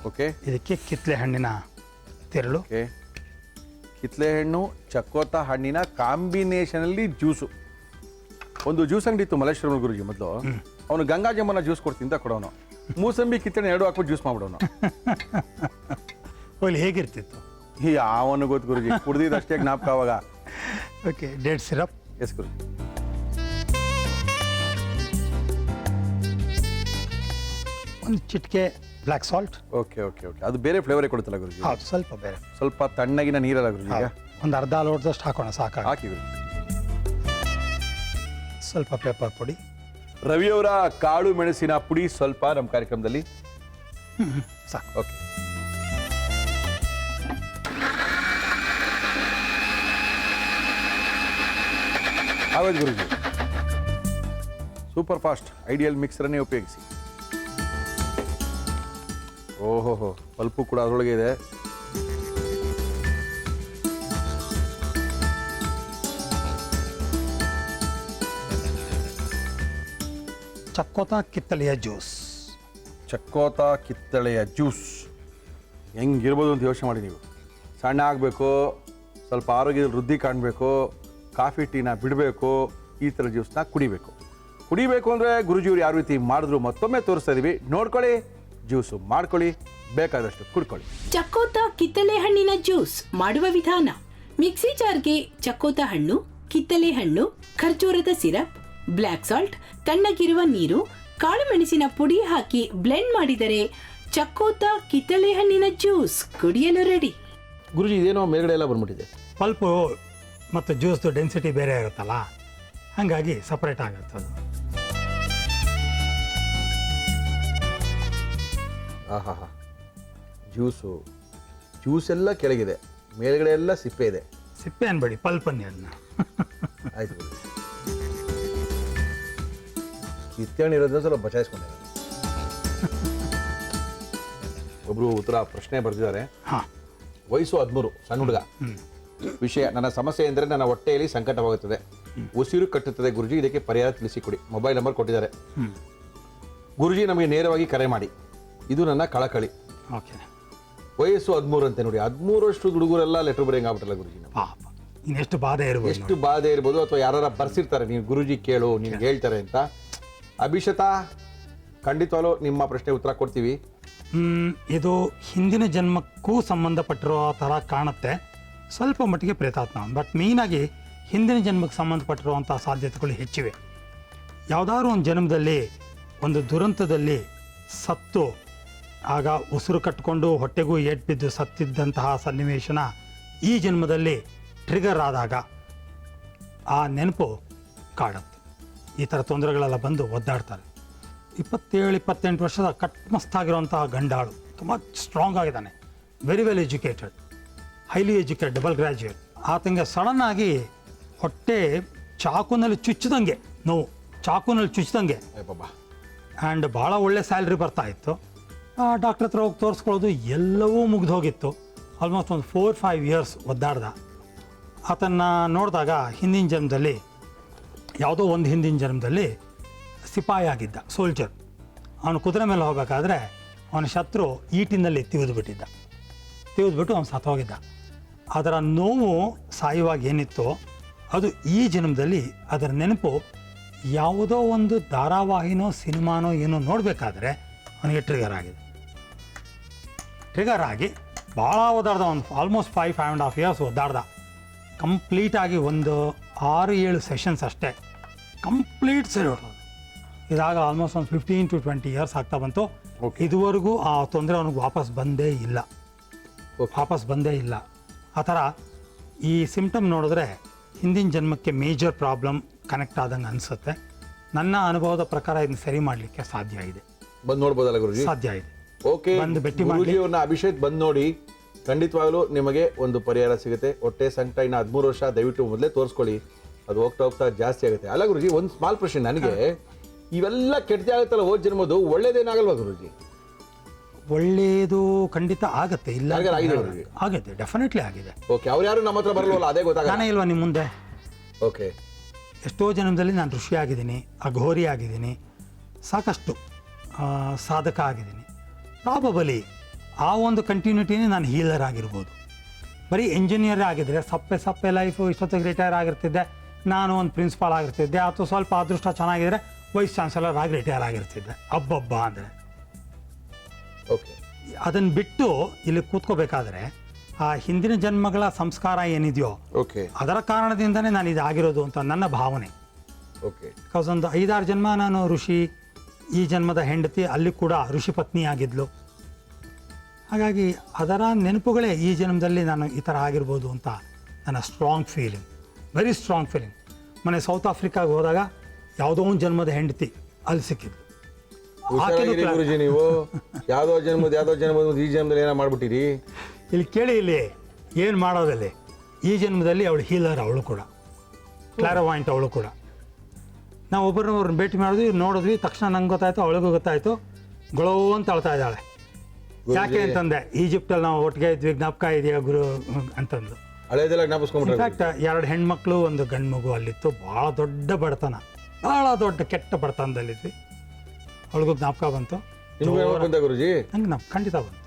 ಓಕೆ. ಇದಕ್ಕೆ ಕಿತ್ತಳೆ ಹಣ್ಣಿನ ತಿರುಳು. ಓಕೆ. ಕಿತ್ತಳೆ ಹಣ್ಣು ಚಕ್ಕೋತ ಹಣ್ಣಿನ ಕಾಂಬಿನೇಷನಲ್ಲಿ ಜ್ಯೂಸು. ಒಂದು ಜ್ಯೂಸ್ ಅಂಗಡಿ ಇತ್ತು ಮಲ್ಲೇಶ್ವರ ಗುರುಜಿ ಮೊದಲು. ಅವನು ಗಂಗಾ ಜಮುನಾ ಜ್ಯೂಸ್ ಕೊಡ್ತಿಂತ ಕೊಡೋನು. ಮೂಸಂಬಿ ಕಿತ್ತಳೆ ಎರಡು ಹಾಕ್ಬಿಟ್ಟು ಜ್ಯೂಸ್ ಮಾಡ್ಬಿಡೋನು. ಅಲ್ಲಿ ಹೇಗಿರ್ತಿತ್ತು? ಯಾವನು ಗೊತ್ತು ಗುರುಜಿ, ಕುಡ್ದಿದ್ದಷ್ಟೇ ಜ್ಞಾಪಕ ಅವಾಗ. Okay, date syrup. ಎಸ್ ಗುರುಜಿ. ಒಂದು ಚಿಟಿಕೆ black salt. Okay okay okay, ಅದು ಬೇರೆ ಫ್ಲೇವರೇ ಕೊಡುತ್ತಲ್ಲ ಗುರುಜಿ. ಹೌದು, ಸ್ವಲ್ಪ ಬೇರೆ. ಸ್ವಲ್ಪ ತಣ್ಣಗಿನ ನೀರಲ್ಲ ಗುರುಜಿ ಈಗ. ಒಂದು ಅರ್ಧ ಲೋಟದಷ್ಟು ಹಾಕೋಣ ಸಾಕು. ಹಾಕಿ ಗುರುಜಿ. ಸ್ವಲ್ಪ ಪೆಪ್ಪರ್ ಪುಡಿ. ರವಿಯವರ ಕಾಳು ಮೆಣಸಿನ ಪುಡಿ ಸ್ವಲ್ಪ ನಮ್ಮ ಕಾರ್ಯಕ್ರಮದಲ್ಲಿ ಸಾಕು. ಓಕೆ. ಆಗೋದು ಗುರುಜಿ. ಸೂಪರ್ ಫಾಸ್ಟ್ ಐಡಿಯಲ್ ಮಿಕ್ಸರನ್ನೇ ಉಪಯೋಗಿಸಿ. ಓಹೋ, ಪಲ್ಪು ಕೂಡ ಅದರೊಳಗೆ ಇದೆ. ಚಕ್ಕೋತ ಕಿತ್ತಳೆಯ ಜ್ಯೂಸ್. ಚಕ್ಕೋತ ಕಿತ್ತಳೆಯ ಜ್ಯೂಸ್ ಹೆಂಗಿರ್ಬೋದು ಅಂತ ಯೋಚನೆ ಮಾಡಿ ನೀವು. ಸಣ್ಣ ಆಗಬೇಕು, ಸ್ವಲ್ಪ ಆರೋಗ್ಯದಲ್ಲಿ ವೃದ್ಧಿ ಕಾಣಬೇಕು, ಕಾಫಿ ಟೀನ ಬಿಡಬೇಕು, ಈ ಥರ ಜ್ಯೂಸ್ನ ಕುಡಿಬೇಕು. ಕುಡಿಬೇಕು ಅಂದರೆ ಗುರುಜಿಯವರು ಯಾವ ರೀತಿ ಮಾಡಿದ್ರು ಮತ್ತೊಮ್ಮೆ ತೋರಿಸ್ತಾ ಇದೀವಿ, ನೋಡ್ಕೊಳ್ಳಿ, ಜ್ಯೂಸು ಮಾಡ್ಕೊಳ್ಳಿ, ಬೇಕಾದಷ್ಟು ಕುಡ್ಕೊಳ್ಳಿ. ಚಕ್ಕೋತ ಕಿತ್ತಳೆ ಹಣ್ಣಿನ ಜ್ಯೂಸ್ ಮಾಡುವ ವಿಧಾನ: ಮಿಕ್ಸಿ ಜಾರ್ಗೆ ಚಕ್ಕೋತ ಹಣ್ಣು, ಕಿತ್ತಳೆ ಹಣ್ಣು, ಖರ್ಜೂರದ ಸಿರಪ್, ಬ್ಲ್ಯಾಕ್ ಸಾಲ್ಟ್, ತಣ್ಣಗಿರುವ ನೀರು, ಕಾಳು ಮೆಣಸಿನ ಪುಡಿ ಹಾಕಿ ಬ್ಲೆಂಡ್ ಮಾಡಿದರೆ ಚಕ್ಕೋತ ಕಿತ್ತಳೆ ಹಣ್ಣಿನ ಜ್ಯೂಸ್ ಕುಡಿಯಲು ರೆಡಿ. ಗುರುಜಿ, ಇದೇನೋ ಮೇಲ್ಗಡೆ ಎಲ್ಲ ಬಂದ್ಬಿಟ್ಟಿದೆ. ಪಲ್ಪು ಮತ್ತು ಜ್ಯೂಸ್ದು ಡೆನ್ಸಿಟಿ ಬೇರೆ ಇರುತ್ತಲ್ಲ, ಹಾಗಾಗಿ ಸಪ್ರೇಟ್ ಆಗುತ್ತೆ ಅದು. ಹಾ ಜ್ಯೂಸ್ ಎಲ್ಲ ಕೆಳಗಿದೆ, ಮೇಲ್ಗಡೆ ಎಲ್ಲ ಸಿಪ್ಪೆ ಇದೆ. ಸಿಪ್ಪೆ ಅನ್ಬೇಡಿ, ಪಲ್ಪ್ ಅನ್ನಿ ಅದನ್ನ. ಆಯ್ತು ಗುರುಜಿ. ಕಿತ್ತಳೆ ಇರೋದನ್ನ ಸ್ವಲ್ಪ ಬಚಾಯಿಸ್ಕೊಂಡೆ. ಒಬ್ರು ಉತ್ತರ ಪ್ರಶ್ನೆ ಬರೆದಿದ್ದಾರೆ. ಹಾಂ, ವಯಸ್ಸು 13, ಸಣ್ಣ ಹುಡುಗ. ವಿಷಯ: ನನ್ನ ಸಮಸ್ಯೆ ಎಂದರೆ ನನ್ನ ಹೊಟ್ಟೆಯಲ್ಲಿ ಸಂಕಟವಾಗುತ್ತದೆ, ಉಸಿರು ಕಟ್ಟುತ್ತದೆ ಗುರುಜಿ, ಇದಕ್ಕೆ ಪರಿಹಾರ ತಿಳಿಸಿಕೊಡಿ. ಮೊಬೈಲ್ ನಂಬರ್ ಕೊಟ್ಟಿದ್ದಾರೆ. ಗುರುಜಿ, ನಮಗೆ ನೇರವಾಗಿ ಕರೆ ಮಾಡಿ, ಇದು ನನ್ನ ಕಳಕಳಿ. ಓಕೆ. ವಯಸ್ಸು 13 ಅಂತೆ ನೋಡಿ. 13 ವರ್ಷದ ಹುಡುಗರೆಲ್ಲ ಲೆಟರ್ ಬರೆಯಂಗೆ ಆಗ್ಬಿಟ್ಟಲ್ಲ ಗುರುಜಿ. ಪಾಪ, ಇನ್ನೆಷ್ಟು ಬಾಧೆ ಇರ್ಬೋದು. ಎಷ್ಟು ಬಾಧೆ ಇರ್ಬೋದು, ಅಥವಾ ಯಾರು ಬರ್ಸಿರ್ತಾರೆ, ನೀವು ಗುರುಜಿ ಕೇಳು, ನಿನ್ಗೆ ಹೇಳ್ತಾರೆ ಅಂತ. ಅಭಿಷತಾ, ಖಂಡಿತವಾಗ್ಲೂ ನಿಮ್ಮ ಪ್ರಶ್ನೆ ಉತ್ತರ ಕೊಡ್ತೀವಿ. ಇದು ಹಿಂದಿನ ಜನ್ಮಕ್ಕೂ ಸಂಬಂಧಪಟ್ಟಿರೋ ಥರ ಕಾಣುತ್ತೆ, ಸ್ವಲ್ಪ ಮಟ್ಟಿಗೆ ಪ್ರೇತಾತ್ಮ. ಬಟ್ ಮೇಯ್ನಾಗಿ ಹಿಂದಿನ ಜನ್ಮಕ್ಕೆ ಸಂಬಂಧಪಟ್ಟಿರುವಂಥ ಸಾಧ್ಯತೆಗಳು ಹೆಚ್ಚಿವೆ. ಯಾವುದಾದ್ರೂ ಒಂದು ಜನ್ಮದಲ್ಲಿ ಒಂದು ದುರಂತದಲ್ಲಿ ಸತ್ತು, ಆಗ ಉಸಿರು ಕಟ್ಟಿಕೊಂಡು ಹೊಟ್ಟೆಗೂ ಏಟ್ ಬಿದ್ದು ಸತ್ತಿದ್ದಂತಹ ಸನ್ನಿವೇಶನ ಈ ಜನ್ಮದಲ್ಲಿ ಟ್ರಿಗರ್ ಆದಾಗ ಆ ನೆನಪು ಕಾಡುತ್ತೆ. ಈ ಥರ ತೊಂದರೆಗಳೆಲ್ಲ ಬಂದು ಒದ್ದಾಡ್ತಾರೆ. 27-28 ವರ್ಷದ ಕಟ್ಮಸ್ತಾಗಿರುವಂತಹ ಗಂಡಾಳು, ತುಂಬ ಸ್ಟ್ರಾಂಗ್ ಆಗಿದ್ದಾನೆ, very well educated, highly educated, double graduate. ಆತಂಗೆ ಸಡನ್ನಾಗಿ ಹೊಟ್ಟೆ ಚಾಕುನಲ್ಲಿ ಚುಚ್ಚಿದಂಗೆ ನೋವು, ಚಾಕುನಲ್ಲಿ ಚುಚ್ಚಿದಂಗೆ. ಆ್ಯಂಡ್ ಭಾಳ ಒಳ್ಳೆ ಸ್ಯಾಲ್ರಿ ಬರ್ತಾ ಇತ್ತು. ಡಾಕ್ಟ್ರ್ ಹತ್ರ ಹೋಗಿ ತೋರಿಸ್ಕೊಳ್ಳೋದು ಎಲ್ಲವೂ ಮುಗ್ದು ಹೋಗಿತ್ತು. ಆಲ್ಮೋಸ್ಟ್ ಒಂದು 4-5 ಇಯರ್ಸ್ ಒದ್ದಾಡ್ದ. ಆತನ್ನು ನೋಡಿದಾಗ ಹಿಂದಿನ ಜನ್ಮದಲ್ಲಿ, ಯಾವುದೋ ಒಂದು ಹಿಂದಿನ ಜನ್ಮದಲ್ಲಿ ಸಿಪಾಯಿ ಆಗಿದ್ದ, ಸೋಲ್ಜರ್. ಅವನು ಕುದುರೆ ಮೇಲೆ ಹೋಗಬೇಕಾದ್ರೆ ಅವನ ಶತ್ರು ಈಟಿನಲ್ಲಿ ತಿವಿದ್ಬಿಟ್ಟಿದ್ದ. ತಿವಿದ್ಬಿಟ್ಟು ಅವನು ಸತ್ತೋಗಿದ್ದ. ಅದರ ನೋವು ಸಾಯುವಾಗ ಏನಿತ್ತು ಅದು ಈ ಜನ್ಮದಲ್ಲಿ ಅದರ ನೆನಪು ಯಾವುದೋ ಒಂದು ಧಾರಾವಾಹಿನೋ ಸಿನಿಮಾನೋ ಏನೋ ನೋಡಬೇಕಾದ್ರೆ ಅವನಿಗೆ ಟ್ರಿಗರ್ ಆಗಿದೆ. ಟ್ರಿಗರ್ ಆಗಿ ಭಾಳ ಓದಾಡ್ದ, ಒಂದು ಆಲ್ಮೋಸ್ಟ್ 5.5 ಇಯರ್ಸ್ ಓದಾಡ್ದ. ಕಂಪ್ಲೀಟಾಗಿ ಒಂದು 6-7 ಸೆಷನ್ಸ್ ಅಷ್ಟೇ ಕಂಪ್ಲೀಟ್ ಸರಿ ಹೊರಟೋದು. ಇದಾಗ ಆಲ್ಮೋಸ್ಟ್ ಒಂದು 15 to 20 ಇಯರ್ಸ್ ಆಗ್ತಾ ಬಂತು. ಇದುವರೆಗೂ ಆ ತೊಂದರೆ ಅವನಿಗೆ ವಾಪಸ್ ಬಂದೇ ಇಲ್ಲ. ವಾಪಸ್ ಬಂದೇ ಇಲ್ಲ. ಆ ಥರ ಈ ಸಿಂಪ್ಟಮ್ ನೋಡಿದ್ರೆ ಹಿಂದಿನ ಜನ್ಮಕ್ಕೆ ಮೇಜರ್ ಪ್ರಾಬ್ಲಮ್ ಕನೆಕ್ಟ್ ಆದಂಗೆ ಅನಿಸುತ್ತೆ. ನನ್ನ ಅನುಭವದ ಪ್ರಕಾರ ಇದನ್ನ ಸರಿ ಮಾಡಲಿಕ್ಕೆ ಸಾಧ್ಯ ಇದೆ. ಬಂದು ನೋಡ್ಬೋದಲ್ಲ ಗುರುಜಿ? ಸಾಧ್ಯ ಇದೆ. ಓಕೆ, ಬಂದು ಭೇಟಿ ಮಾಡಿ. ಗುರುಜಿಯವ್ರನ್ನ ಅಭಿಷೇಕ್ ಬಂದು ನೋಡಿ, ಖಂಡಿತವಾಗ್ಲೂ ನಿಮಗೆ ಒಂದು ಪರಿಹಾರ ಸಿಗುತ್ತೆ. ಹೊಟ್ಟೆ ಸಂಕಟ ಇನ್ನು 13 ವರ್ಷ ದಯವಿಟ್ಟು ಮೊದಲೇ ತೋರಿಸ್ಕೊಳ್ಳಿ, ಅದು ಹೋಗ್ತಾ ಹೋಗ್ತಾ ಜಾಸ್ತಿ ಆಗುತ್ತೆ. ಅಲ್ಲ ಗುರುಜಿ, ಒಂದು ಸ್ಮಾಲ್ ಪ್ರಶ್ನೆ ನನಗೆ, ಇವೆಲ್ಲ ಕೆಟ್ಟದೇ ಆಗುತ್ತಲ್ಲ ಹೋದ ಜನ್ಮದು, ಒಳ್ಳೇದೇನಾಗಲ್ವಾ ಗುರುಜಿ? ಒಳ್ಳೆಯದು ಖಂಡಿತ ಆಗತ್ತೆ, ಇಲ್ಲ ಯಾರಿಗಾರು ಆಗಿದೆ ಗುರುಜಿ? ಆಗಿದೆ, ಡೆಫಿನೆಟ್ಲಿ ಆಗಿದೆ. ಓಕೆ, ಅವ್ರು ಯಾರು ನಮ್ಮ ಹತ್ರ ಬರಲ್ವಲ್ಲ, ಅದೇ ಗೊತ್ತಾಗಲ್ಲ. ನಾನೇ ಇಲ್ವಾ ನಿಮ್ಮ ಮುಂದೆ? ಓಕೆ, ಎಷ್ಟೋ ಜನ್ಮದಲ್ಲಿ ನಾನು ಋಷಿ ಆಗಿದ್ದೀನಿ, ಅಘೋರಿ ಆಗಿದ್ದೀನಿ, ಸಾಕಷ್ಟು ಸಾಧಕ ಆಗಿದ್ದೀನಿ. ಪ್ರಾಬಬಲಿ ಆ ಒಂದು ಕಂಟಿನ್ಯೂಟಿನೇ ನಾನು ಹೀಲರ್ ಆಗಿರ್ಬೋದು. ಬರೀ ಇಂಜಿನಿಯರ್ ಆಗಿದ್ದರೆ ಸಪ್ಪೆ ಲೈಫು, ಇಷ್ಟೊತ್ತಿಗೆ ರಿಟೈರ್ ಆಗಿರ್ತಿದ್ದೆ, ನಾನು ಒಂದು ಪ್ರಿನ್ಸಿಪಾಲ್ ಆಗಿರ್ತಿದ್ದೆ, ಅಥವಾ ಸ್ವಲ್ಪ ಅದೃಷ್ಟ ಚೆನ್ನಾಗಿದ್ದರೆ ವೈಸ್ ಚಾನ್ಸಲರ್ ಆಗಿ ರಿಟೈರ್ ಆಗಿರ್ತಿದ್ದೆ. ಅಬ್ಬಬ್ಬ ಅಂದರೆ ಓಕೆ, ಅದನ್ನು ಬಿಟ್ಟು ಇಲ್ಲಿ ಕೂತ್ಕೋಬೇಕಾದ್ರೆ ಆ ಹಿಂದಿನ ಜನ್ಮಗಳ ಸಂಸ್ಕಾರ ಏನಿದೆಯೋ ಓಕೆ, ಅದರ ಕಾರಣದಿಂದನೇ ನಾನು ಇದಾಗಿರೋದು ಅಂತ ನನ್ನ ಭಾವನೆ. ಓಕೆ, ಬಿಕಾಸ್ ಒಂದು 5-6 ಜನ್ಮ ನಾನು ಋಷಿ, ಈ ಜನ್ಮದ ಹೆಂಡತಿ ಅಲ್ಲಿ ಕೂಡ ಋಷಿ ಪತ್ನಿ ಆಗಿದ್ಲು. ಹಾಗಾಗಿ ಅದರ ನೆನಪುಗಳೇ ಈ ಜನ್ಮದಲ್ಲಿ ನಾನು ಈ ಥರ ಆಗಿರ್ಬೋದು ಅಂತ ನನ್ನ strong feeling, very strong feeling. ಮೊನ್ನೆ ಸೌತ್ ಆಫ್ರಿಕಾಗೆ ಹೋದಾಗ ಯಾವುದೋ ಒಂದು ಜನ್ಮದ ಹೆಂಡತಿ ಅಲ್ಲಿ ಸಿಕ್ಕಿದ್ಲು. ಹುಷಾರಾಗಿರಿ ಗುರುಜಿ, ನೀವು ಯಾವ್ದೋ ಜನ್ಮದ ಈ ಜನ್ಮದಲ್ಲಿ ಏನೋ ಮಾಡ್ಬಿಟ್ಟಿರಿ. ಇಲ್ಲಿ ಕೇಳಿ, ಇಲ್ಲಿ ಏನು ಮಾಡೋದಲ್ಲಿ, ಈ ಜನ್ಮದಲ್ಲಿ ಅವಳು ಹೀಲರ್, ಅವಳು ಕೂಡ ಕ್ಲಾರವಾಯಿಂಟ್, ಅವಳು ಕೂಡ. ನಾವು ಒಬ್ಬರನ್ನ ಭೇಟಿ ಮಾಡಿದ್ವಿ, ನೋಡಿದ್ವಿ, ತಕ್ಷಣ ನಂಗೆ ಗೊತ್ತಾಯ್ತು, ಅವಳಿಗೂ ಗೊತ್ತಾಯ್ತು, ಗೊಳೋ ಅಂತ ಅಳ್ತಾ ಇದ್ದಾಳೆ. ಯಾಕೆ ಅಂತಂದೆ, ಈಜಿಪ್ಟಲ್ಲಿ ನಾವು ಒಟ್ಟಿಗೆ ಇದ್ವಿ, ಜ್ಞಾಪಕ ಇದೆಯಾ ಗುರು ಅಂತಂದು. ಹಳೇದೆಲ್ಲ ಜ್ಞಾಪಿಸ್ಕೊಂಡ್ಬಿಟ್ರೆ. ಇನ್ಫ್ಯಾಕ್ಟ್ 2 ಹೆಣ್ಮಕ್ಳು, ಒಂದು ಗಂಡು ಮಗು ಅಲ್ಲಿತ್ತು. ಭಾಳ ದೊಡ್ಡ ಬಡತನ, ಭಾಳ ದೊಡ್ಡ ಕೆಟ್ಟ ಬಡತನದಲ್ಲಿದ್ವಿ. ಅವಳಿಗೂ ಜ್ಞಾಪಕ ಬಂತು. ಗುರುಜಿ ನಂಗೆ ಖಂಡಿತ ಬಂತು,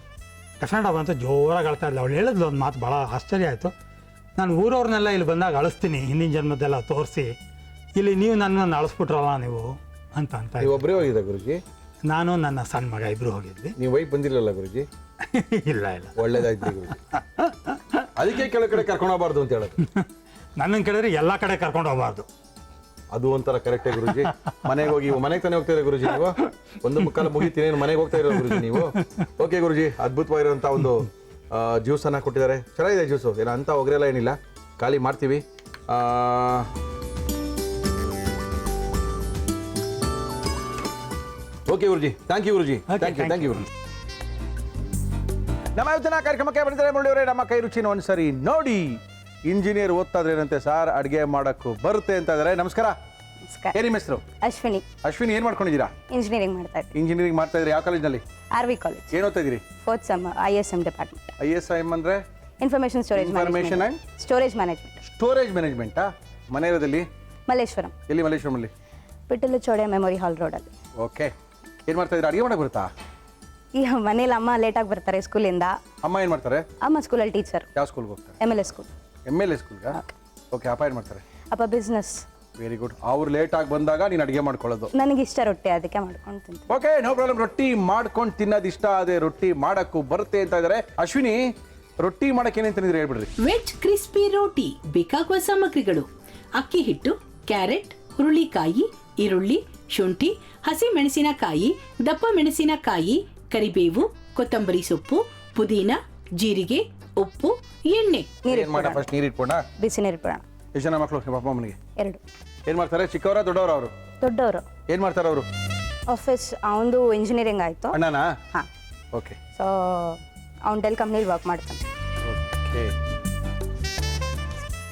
ಡೆಫಿನೆಟಾಗಿ ಬಂತು. ಜೋರಾಗಿ ಅಳ್ತಾ ಇಲ್ಲ. ಅವಳು ಹೇಳಿದ್ಲು ಒಂದು ಮಾತು, ಭಾಳ ಆಶ್ಚರ್ಯ ಆಯಿತು. ನಾನು ಊರವ್ರನ್ನೆಲ್ಲ ಇಲ್ಲಿ ಬಂದಾಗ ಅಳಿಸ್ತೀನಿ, ಹಿಂದಿನ ಜನ್ಮದ್ದೆಲ್ಲ ತೋರಿಸಿ, ಇಲ್ಲಿ ನೀವು ನನ್ನನ್ನು ಅಳಿಸ್ಬಿಟ್ರಲ್ಲ ನೀವು ಅಂತ ನೀವು ಒಬ್ಬರೇ ಹೋಗಿದ್ದ ಗುರುಜಿ? ನಾನು ನನ್ನ ಸಣ್ಣ ಮಗ ಇಬ್ಬರು ಹೋಗಿದ್ವಿ. ನೀವು ವೈಫ್ ಬಂದಿರಲಿಲ್ಲ ಗುರುಜಿ? ಇಲ್ಲ, ಒಳ್ಳೇದಾಯ್ತು ಗುರುಜಿ. ಅದಕ್ಕೆ ಕೆಲ ಕಡೆ ಕರ್ಕೊಂಡು ಹೋಗ್ಬಾರ್ದು ಅಂತ ಹೇಳೋದು. ನನ್ನನ್ನು ಕೇಳಿದ್ರೆ ಎಲ್ಲ ಕಡೆ ಕರ್ಕೊಂಡು ಹೋಗ್ಬಾರ್ದು, ಅದು ಒಂಥರ ಕರೆಕ್ಟೇ ಗುರುಜಿ. ಮನೆಗೆ ಹೋಗಿ, ಮನೆಗೆ ತಾನೇ ಹೋಗ್ತಾ ಇರೋ ಗುರುಜಿ ನೀವು? 1:15 ಮುಗಿತೀನಿ, ಮನೆಗೆ ಹೋಗ್ತಾ ಇರೋ ಗುರುಜಿ ನೀವು? ಓಕೆ ಗುರುಜಿ, ಅದ್ಭುತವಾಗಿರುವಂಥ ಒಂದು ಜ್ಯೂಸನ್ನು ಕೊಟ್ಟಿದ್ದಾರೆ. ಚೆನ್ನಾಗಿದೆ ಜ್ಯೂಸು, ಏನೋ ಅಂತ ಒಗ್ರೆಲ್ಲ ಏನಿಲ್ಲ, ಖಾಲಿ ಮಾಡ್ತೀವಿ. Okay Guruji, thank you Guruji, thank you Guruji. ನಮ್ಮ ಇವತ್ತಿನ ಕಾರ್ಯಕ್ರಮಕ್ಕೆ ಬಂದಿದ್ದಾರೆ ಮುರಳಿಯವರೇ. ನಮ್ಮ ಕೈ ರುಚಿನ ಒಂದ್ಸರಿ ನೋಡಿ. ಇಂಜಿನಿಯರ್ ಓದ್ತಾ ಇದ್ರೆ ಏನಂತೆ ಸರ್, ಅಡುಗೆ ಮಾಡೋಕ್ಕೂ ಬರುತ್ತೆ ಅಂತ ಇದ್ದಾರೆ. ನಮಸ್ಕಾರ. ಏನ್ ನಿಮ್ಮ ಹೆಸರು? ಅಶ್ವಿನಿ. ಅಶ್ವಿನಿ, ಏನ್ ಮಾಡ್ಕೊಂಡಿದ್ದೀರಾ? ಇಂಜಿನಿಯರಿಂಗ್ ಮಾಡ್ತಾ ಇದ್ದೀನಿ. ಇಂಜಿನಿಯರಿಂಗ್ ಮಾಡ್ತಾ ಇದ್ರಿ? ಯಾವ ಕಾಲೇಜ್ನಲ್ಲಿ? RV college. ಏನು ಓದ್ತಾ ಇದ್ದೀರಿ? 4th sem, ISM department. ISM ಅಂದ್ರೆ ಇನ್ಫಾರ್ಮೇಷನ್ ಸ್ಟೋರೇಜ್ ಮ್ಯಾನೇಜ್ಮೆಂಟ್. ಸ್ಟೋರೇಜ್ ಮ್ಯಾನೇಜ್ಮೆಂಟಾ? ಮನೆ ಇರೋದಲ್ಲಿ? ಮಲ್ಲೇಶ್ವರಂ. ಎಲ್ಲಿ ಮಲ್ಲೇಶ್ವರಮಲ್ಲಿ? ಪಿಟ್ಟಲು ಚೋಡೆ ಮೆಮೊರಿ ಹಾಲ್ ರೋಡಲ್ಲಿ. ಓಕೆ, ಏನು ಮಾಡ್ತಾ ಇದ್ದೀರಾ? ಅಡುಗೆ ಮಾಡಕ್ಕೆ ಬರುತ್ತಾ? ಈಗ ಮನೇಲಿ ಅಮ್ಮ ಲೇಟಾಗಿ ಬರ್ತಾರೆ ಸ್ಕೂಲಿಂದ. ಅಮ್ಮ ಏನು ಮಾಡ್ತಾರೆ? ಅಮ್ಮ ಸ್ಕೂಲಲ್ಲಿ ಟೀಚರ್. ಯಾವ ಸ್ಕೂಲ್ಗೆ ಹೋಗ್ತಾರೆ? MLA school. MLA ಸ್ಕೂಲ್ಗಾ? ಓಕೆ, ಅಪ್ಪ ಏನು ಮಾಡ್ತಾರೆ? ಅಪ್ಪ ಬಿಸ್ನೆಸ್. Very good. ಅವ್ರು ಲೇಟಾಗಿ ಬಂದಾಗ ನೀನು ಅಡುಗೆ ಮಾಡ್ಕೊಳ್ಳೋದು? ನನಗೆ ಇಷ್ಟ ರೊಟ್ಟಿ, ಅದಕ್ಕೆ ಮಾಡ್ಕೊಂಡು ತಿಂತೀನಿ. Okay, no problem. ರೊಟ್ಟಿ ಮಾಡ್ಕೊಂಡು ತಿನ್ನೋದು ಇಷ್ಟ, ಅದೇ ರೊಟ್ಟಿ ಮಾಡೋಕ್ಕೂ ಬರುತ್ತೆ ಅಂತ ಇದ್ದಾರೆ. ಅಶ್ವಿನಿ, ರೊಟ್ಟಿ ಮಾಡೋಕೆ ಏನೇನು ತಿಂದಿದ್ರೆ ಹೇಳ್ಬಿಡ್ರಿ. ವೆಜ್ ಕ್ರಿಸ್ಪಿ ರೋಟಿ ಬೇಕಾಗುವ ಸಾಮಗ್ರಿಗಳು: ಅಕ್ಕಿ ಹಿಟ್ಟು, ಕ್ಯಾರೆಟ್, ಹುರುಳಿಕಾಯಿ, ಈರುಳ್ಳಿ, ಶುಂಠಿ, ಹಸಿ ಮೆಣಸಿನಕಾಯಿ, ದಪ್ಪ ಮೆಣಸಿನಕಾಯಿ, ಕರಿಬೇವು, ಕೊತ್ತಂಬರಿ ಸೊಪ್ಪು, ಪುದೀನ, ಜೀರಿಗೆ, ಉಪ್ಪು, ಎಣ್ಣೆ. ಫಸ್ಟ್ ನೀರು ಇಟ್ಕೊಂಡ? ಬಿಸಿ ನೀರು ಇಟ್ಬಿಡೋಣ. ಎಷ್ಟು ಜನ ಮಕ್ಕಳು ನಿಮ್ಮ ಅಪ್ಪ ಅಮ್ಮನಿಗೆ? 2. ಏನು ಮಾಡ್ತಾರೆ? ಚಿಕ್ಕವರ ದೊಡ್ಡವರು? ಅವರು ದೊಡ್ಡವರು. ಏನು ಮಾಡ್ತಾರೆ ಅವರು? ಆಫೀಸ್, ಅವನದು ಇಂಜಿನಿಯರಿಂಗ್ ಆಯಿತು. ಅಣ್ಣನಾ? ಹಾಂ. ಓಕೆ. ಸೊ ಅವ್ನು ಡೆಲ್ ಕಂಪ್ನಿಲಿ ವರ್ಕ್ ಮಾಡ್ತಾನೆ. ಓಕೆ.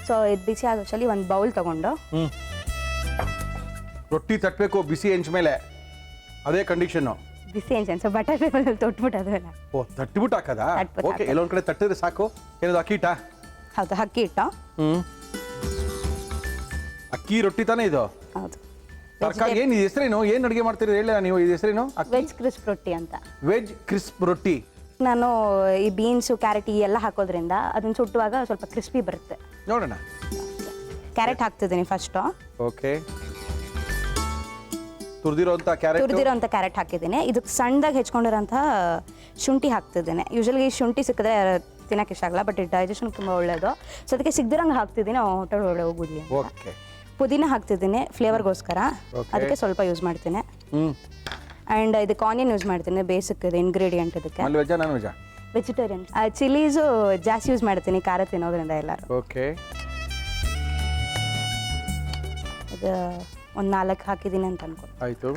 ಸೊ ಇದು ಬಿಸಿ ಆಗೋಚಲ್ಲಿ ಒಂದು ಬೌಲ್ ತೊಗೊಂಡು ರೊಟ್ಟಿ ತಟ್ಟಬೇಕು ಬಿಸಿ ಹೆಂಚ ಮೇಲೆ, ಅದೇ ಕಂಡೀಷನ್ನು. ಬಿಸಿ ಹೆಂಚು ಸೊ ಬಟರ್ ಪೇಪರಲ್ಲಿ ತೊಟ್ಬಿಟ್ಟು ಅದೆಲ್ಲ. ಓ, ತಟ್ಟಿಬಿಟ್ಟು ಹಾಕದಾ? ತಟ್ಬಿಟ್ಟು ಓಕೆ, ಎಲ್ಲೊಂದು ಕಡೆ ತಟ್ಟಿದ್ರೆ ಸಾಕು. ಏನದು ಅಕ್ಕಿ ಹಿಟ್ಟಾ? ಹೌದು, ಅಕ್ಕಿ ಹಿಟ್ಟು. ಅಕ್ಕಿ ರೊಟ್ಟಿ ತಾನೇ ಇದು? ಹೌದು. ತರಕಾರಿ ಏನು ಇದು ಹೆಸರೇನು? ಏನು ಅಡುಗೆ ಮಾಡ್ತೀರಿ ಹೇಳಿ ನೀವು? ಇದು ಹೆಸರೇನು? ವೆಜ್ ಕ್ರಿಸ್ಪ್ ರೊಟ್ಟಿ ಅಂತ. ವೆಜ್ ಕ್ರಿಸ್ಪ್ ರೊಟ್ಟಿ. ನಾನು ಈ ಬೀನ್ಸು, ಕ್ಯಾರೆಟ್ ಈ ಎಲ್ಲ ಹಾಕೋದ್ರಿಂದ ಅದನ್ನು ಸುಟ್ಟುವಾಗ ಸ್ವಲ್ಪ ಕ್ರಿಸ್ಪಿ ಬರುತ್ತೆ. ನೋಡೋಣ. ಕ್ಯಾರೆಟ್ ಹಾಕ್ತಿದ್ದೀನಿ ಫಸ್ಟು. ಓಕೆ. ತುರಿದಿರೋಂಥ ಕ್ಯಾರೆಟ್ ಹಾಕಿದ್ದೀನಿ. ಇದಕ್ಕೆ ಸಣ್ಣದಾಗಿ ಹೆಚ್ಕೊಂಡಿರೋಂಥ ಶುಂಠಿ ಹಾಕ್ತಿದ್ದೀನಿ. ಯೂಶಲಿ ಶುಂಠಿ ಸಿಕ್ಕಿದ್ರೆ ತಿನ್ನೋಕೆ ಇಷ್ಟ ಆಗಲ್ಲ, ಬಟ್ ಡೈಜೆಷನ್ ತುಂಬ ಒಳ್ಳೆಯದು. ಸೊ ಅದಕ್ಕೆ ಸಿಗ್ದಿರಂಗೆ ಹಾಕ್ತಿದ್ದೀನಿ, ಹೋಟೆಲ್ ಒಳ್ಳೆ ಹೋಗುದಿಲ್ಲ. ಓಕೆ. ಪುದೀನ ಹಾಕ್ತಿದ್ದೀನಿ ಫ್ಲೇವರ್ಗೋಸ್ಕರ, ಅದಕ್ಕೆ ಸ್ವಲ್ಪ ಯೂಸ್ ಮಾಡ್ತೀನಿ. ಆ್ಯಂಡ್ ಇದಕ್ಕೆ ಆನಿಯನ್ ಯೂಸ್ ಮಾಡ್ತೀನಿ, ಬೇಸಿಕ್ ಇದೆ ಇಂಗ್ರೀಡಿಯೆಂಟ್ ಇದಕ್ಕೆ. ವೆಜ್ಜಾ ನಾನ್ ವೆಜ್ಜಾ? ವೆಜಿಟೇರಿಯನ್. ಚಿಲ್ಲೀಸು ಜಾಸ್ತಿ ಯೂಸ್ ಮಾಡ್ತೀನಿ ಖಾರ ತಿನ್ನೋದ್ರಿಂದ ಎಲ್ಲರೂ. ಓಕೆ. ಇದು ಒಂದು 4 ಹಾಕಿದ್ದೀನಿ ಅಂತ ಅನ್ಕೊ. ಆಯಿತು.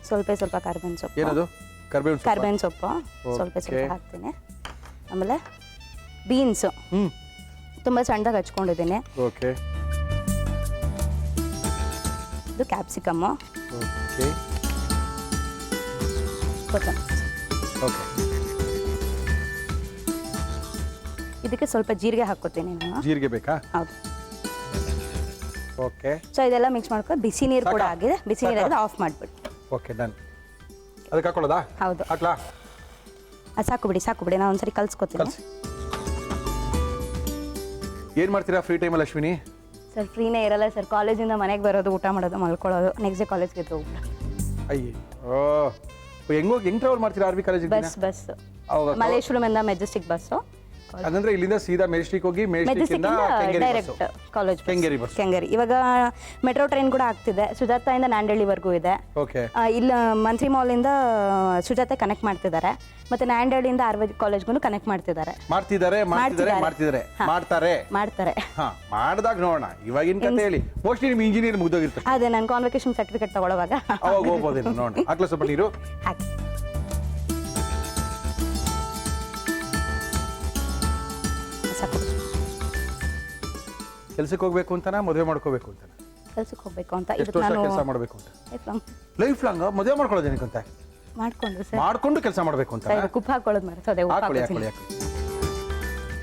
ಸ್ವಲ್ಪ ಕರ್ಬೇವಿನ ಸೊಪ್ಪು. ಏನದು? ಕರ್ಬೇವಿನ ಸೊಪ್ಪು ಸ್ವಲ್ಪ ಹಾಕ್ತೀನಿ. ಆಮೇಲೆ ಬೀನ್ಸು ತುಂಬ ಸಣ್ಣದಾಗಿ ಹಚ್ಕೊಂಡಿದ್ದೀನಿ. ಓಕೆ. ಇದು ಕ್ಯಾಪ್ಸಿಕಮ್ಮು. ಓಕೆ. ಕೊತ್ತಂಬರಿ. ಓಕೆ. ಇದಕ್ಕೆ ಸ್ವಲ್ಪ ಜೀರಿಗೆ ಹಾಕ್ಕೊತೀನಿ ನಾನು. ಜೀರಿಗೆ ಬೇಕಾ? ಹೌದು. ಓಕೆ. ಸೊ ಇದೆಲ್ಲ ಮಿಕ್ಸ್ ಮಾಡ್ಕೊಂಡು ಬಿಸಿ ನೀರು ಕೂಡ ಆಗಿದೆ. ಬಿಸಿ ನೀರು ಆಗಿದೆ, ಆಫ್ ಮಾಡಿಬಿಡಿ. Okay, done. ಅದಕ್ಕೆ ಹಾಕೊಳ್ಳೋದಾ? ಹೌದು. ಹಾಕ್ಲಾ? ಅದು ಸಾಕು ಬಿಡಿ ನಾನು ಒಂದ್ಸರಿ ಕಲ್ಸ್ಕೊತೀನಿ. ಕಲಿಸಿ. ಏನು ಮಾಡ್ತೀರಾ ಫ್ರೀ ಟೈಮಲ್ಲಿ ಅಶ್ವಿನಿ? ಸರ್ ಫ್ರೀನೇ ಇರಲ್ಲ ಸರ್. ಕಾಲೇಜಿಂದ ಮನೆಗೆ ಬರೋದು, ಊಟ ಮಾಡೋದು, ಮಲ್ಕೊಳ್ಳೋದು, ನೆಕ್ಸ್ಟ್ ಡೇ ಕಾಲೇಜ್ಗೆ ಹೋಗ್ಬಿಡ. ಅಯ್ಯೋ, ಹೆಂಗ್ ಟ್ರಾವೆಲ್ ಮಾಡ್ತೀರಾ ಆರ್ ವಿ ಕಾಲೇಜಿಗೆ? ಬಸ್ ಮಲ್ಲೇಶ್ವರಮಿಂದ ಮೆಜೆಸ್ಟಿಕ್ ಬಸ್ಸು. ಹಂಗಂದ್ರೆ ಇಲ್ಲಿಂದ ಸೀದಾ ಮೆಜೆಸ್ಟಿಕ್ ಹೋಗಿ ಮೆಜೆಸ್ಟಿಕ್ಕಿಂದ direct college Kengeri bus. Kengeri. ಇವಾಗ ಮೆಟ್ರೋ ಟ್ರೈನ್ ಕೂಡ ಆಗ್ತಿದೆ. ಸುಜಾತಾಯಿಂದ ನಾಂಡಳ್ಳಿವರೆಗೂ ಇದೆ. ಓಕೆ. ಇಲ್ಲ ಮಂತ್ರಿ ಮಾಲಿಂದ ಸುಜಾತ ಕನೆಕ್ಟ್ ಮಾಡ್ತಿದ್ದಾರೆ. ಮತ್ತೆ ನಾಂಡಳ್ಳಿಯಿಂದ ಆರ್ವಿ ಕಾಲೇಜ್ಗೂ ಕನೆಕ್ಟ್ ಮಾಡ್ತಿದ್ದಾರೆ. ಮಾಡ್ತಾರೆ. ಹಾ, ಮಾಡಿದಾಗ ನೋಡೋಣ. ಇವಾಗಿನ ಕತೆ ಹೇಳಿ. ಮೋಸ್ಟ್ಲಿ ನಿಮ್ ಇಂಜಿನಿಯರ್ ಮುಗ್ದೋಗಿರ್ತಾರೆ. ಅದೇ ನಾನು ಕಾನ್ವೊಕೇಶನ್ ಸರ್ಟಿಫಿಕೇಟ್ ತಗೊಳ್ಳುವಾಗ ಅವಾಗ ಹೋಗ್ಬೋದೇನು ನೋಡೋಣ. ಹಾಕ್ಲ ಸ್ವಲ್ಪ ನೀರು ಹಾಕಿ. ಕೆಲ್ಸಕ್ಕೆ ಹೋಗ್ಬೇಕು ಅಂತಾನ ಮದುವೆ ಮಾಡ್ಕೋಬೇಕು ಅಂತಾನ? ಕೆಲ್ಸಕ್ಕೆ ಹೋಗ್ಬೇಕು ಅಂತ. ಎಷ್ಟು ವರ್ಷ ಕೆಲಸ ಮಾಡಬೇಕು ಅಂತ? ಲೈಫ್ ಲಾಂಗ್ ಮದುವೆ ಮಾಡ್ಕೊಳ್ಳೋದು ಏನಕ್ಕಂತ? ಮಾಡ್ಕೊಂಡ್ರು ಸರ್. ಮಾಡ್ಕೊಂಡು ಕೆಲಸ ಮಾಡಬೇಕು ಅಂತ? ಕುಪ್ಪ ಹಾಕೊಳ್ಳೋದು ಮರೆಸೋದೆ. ಹಾಕೊಳ್ಳಿ.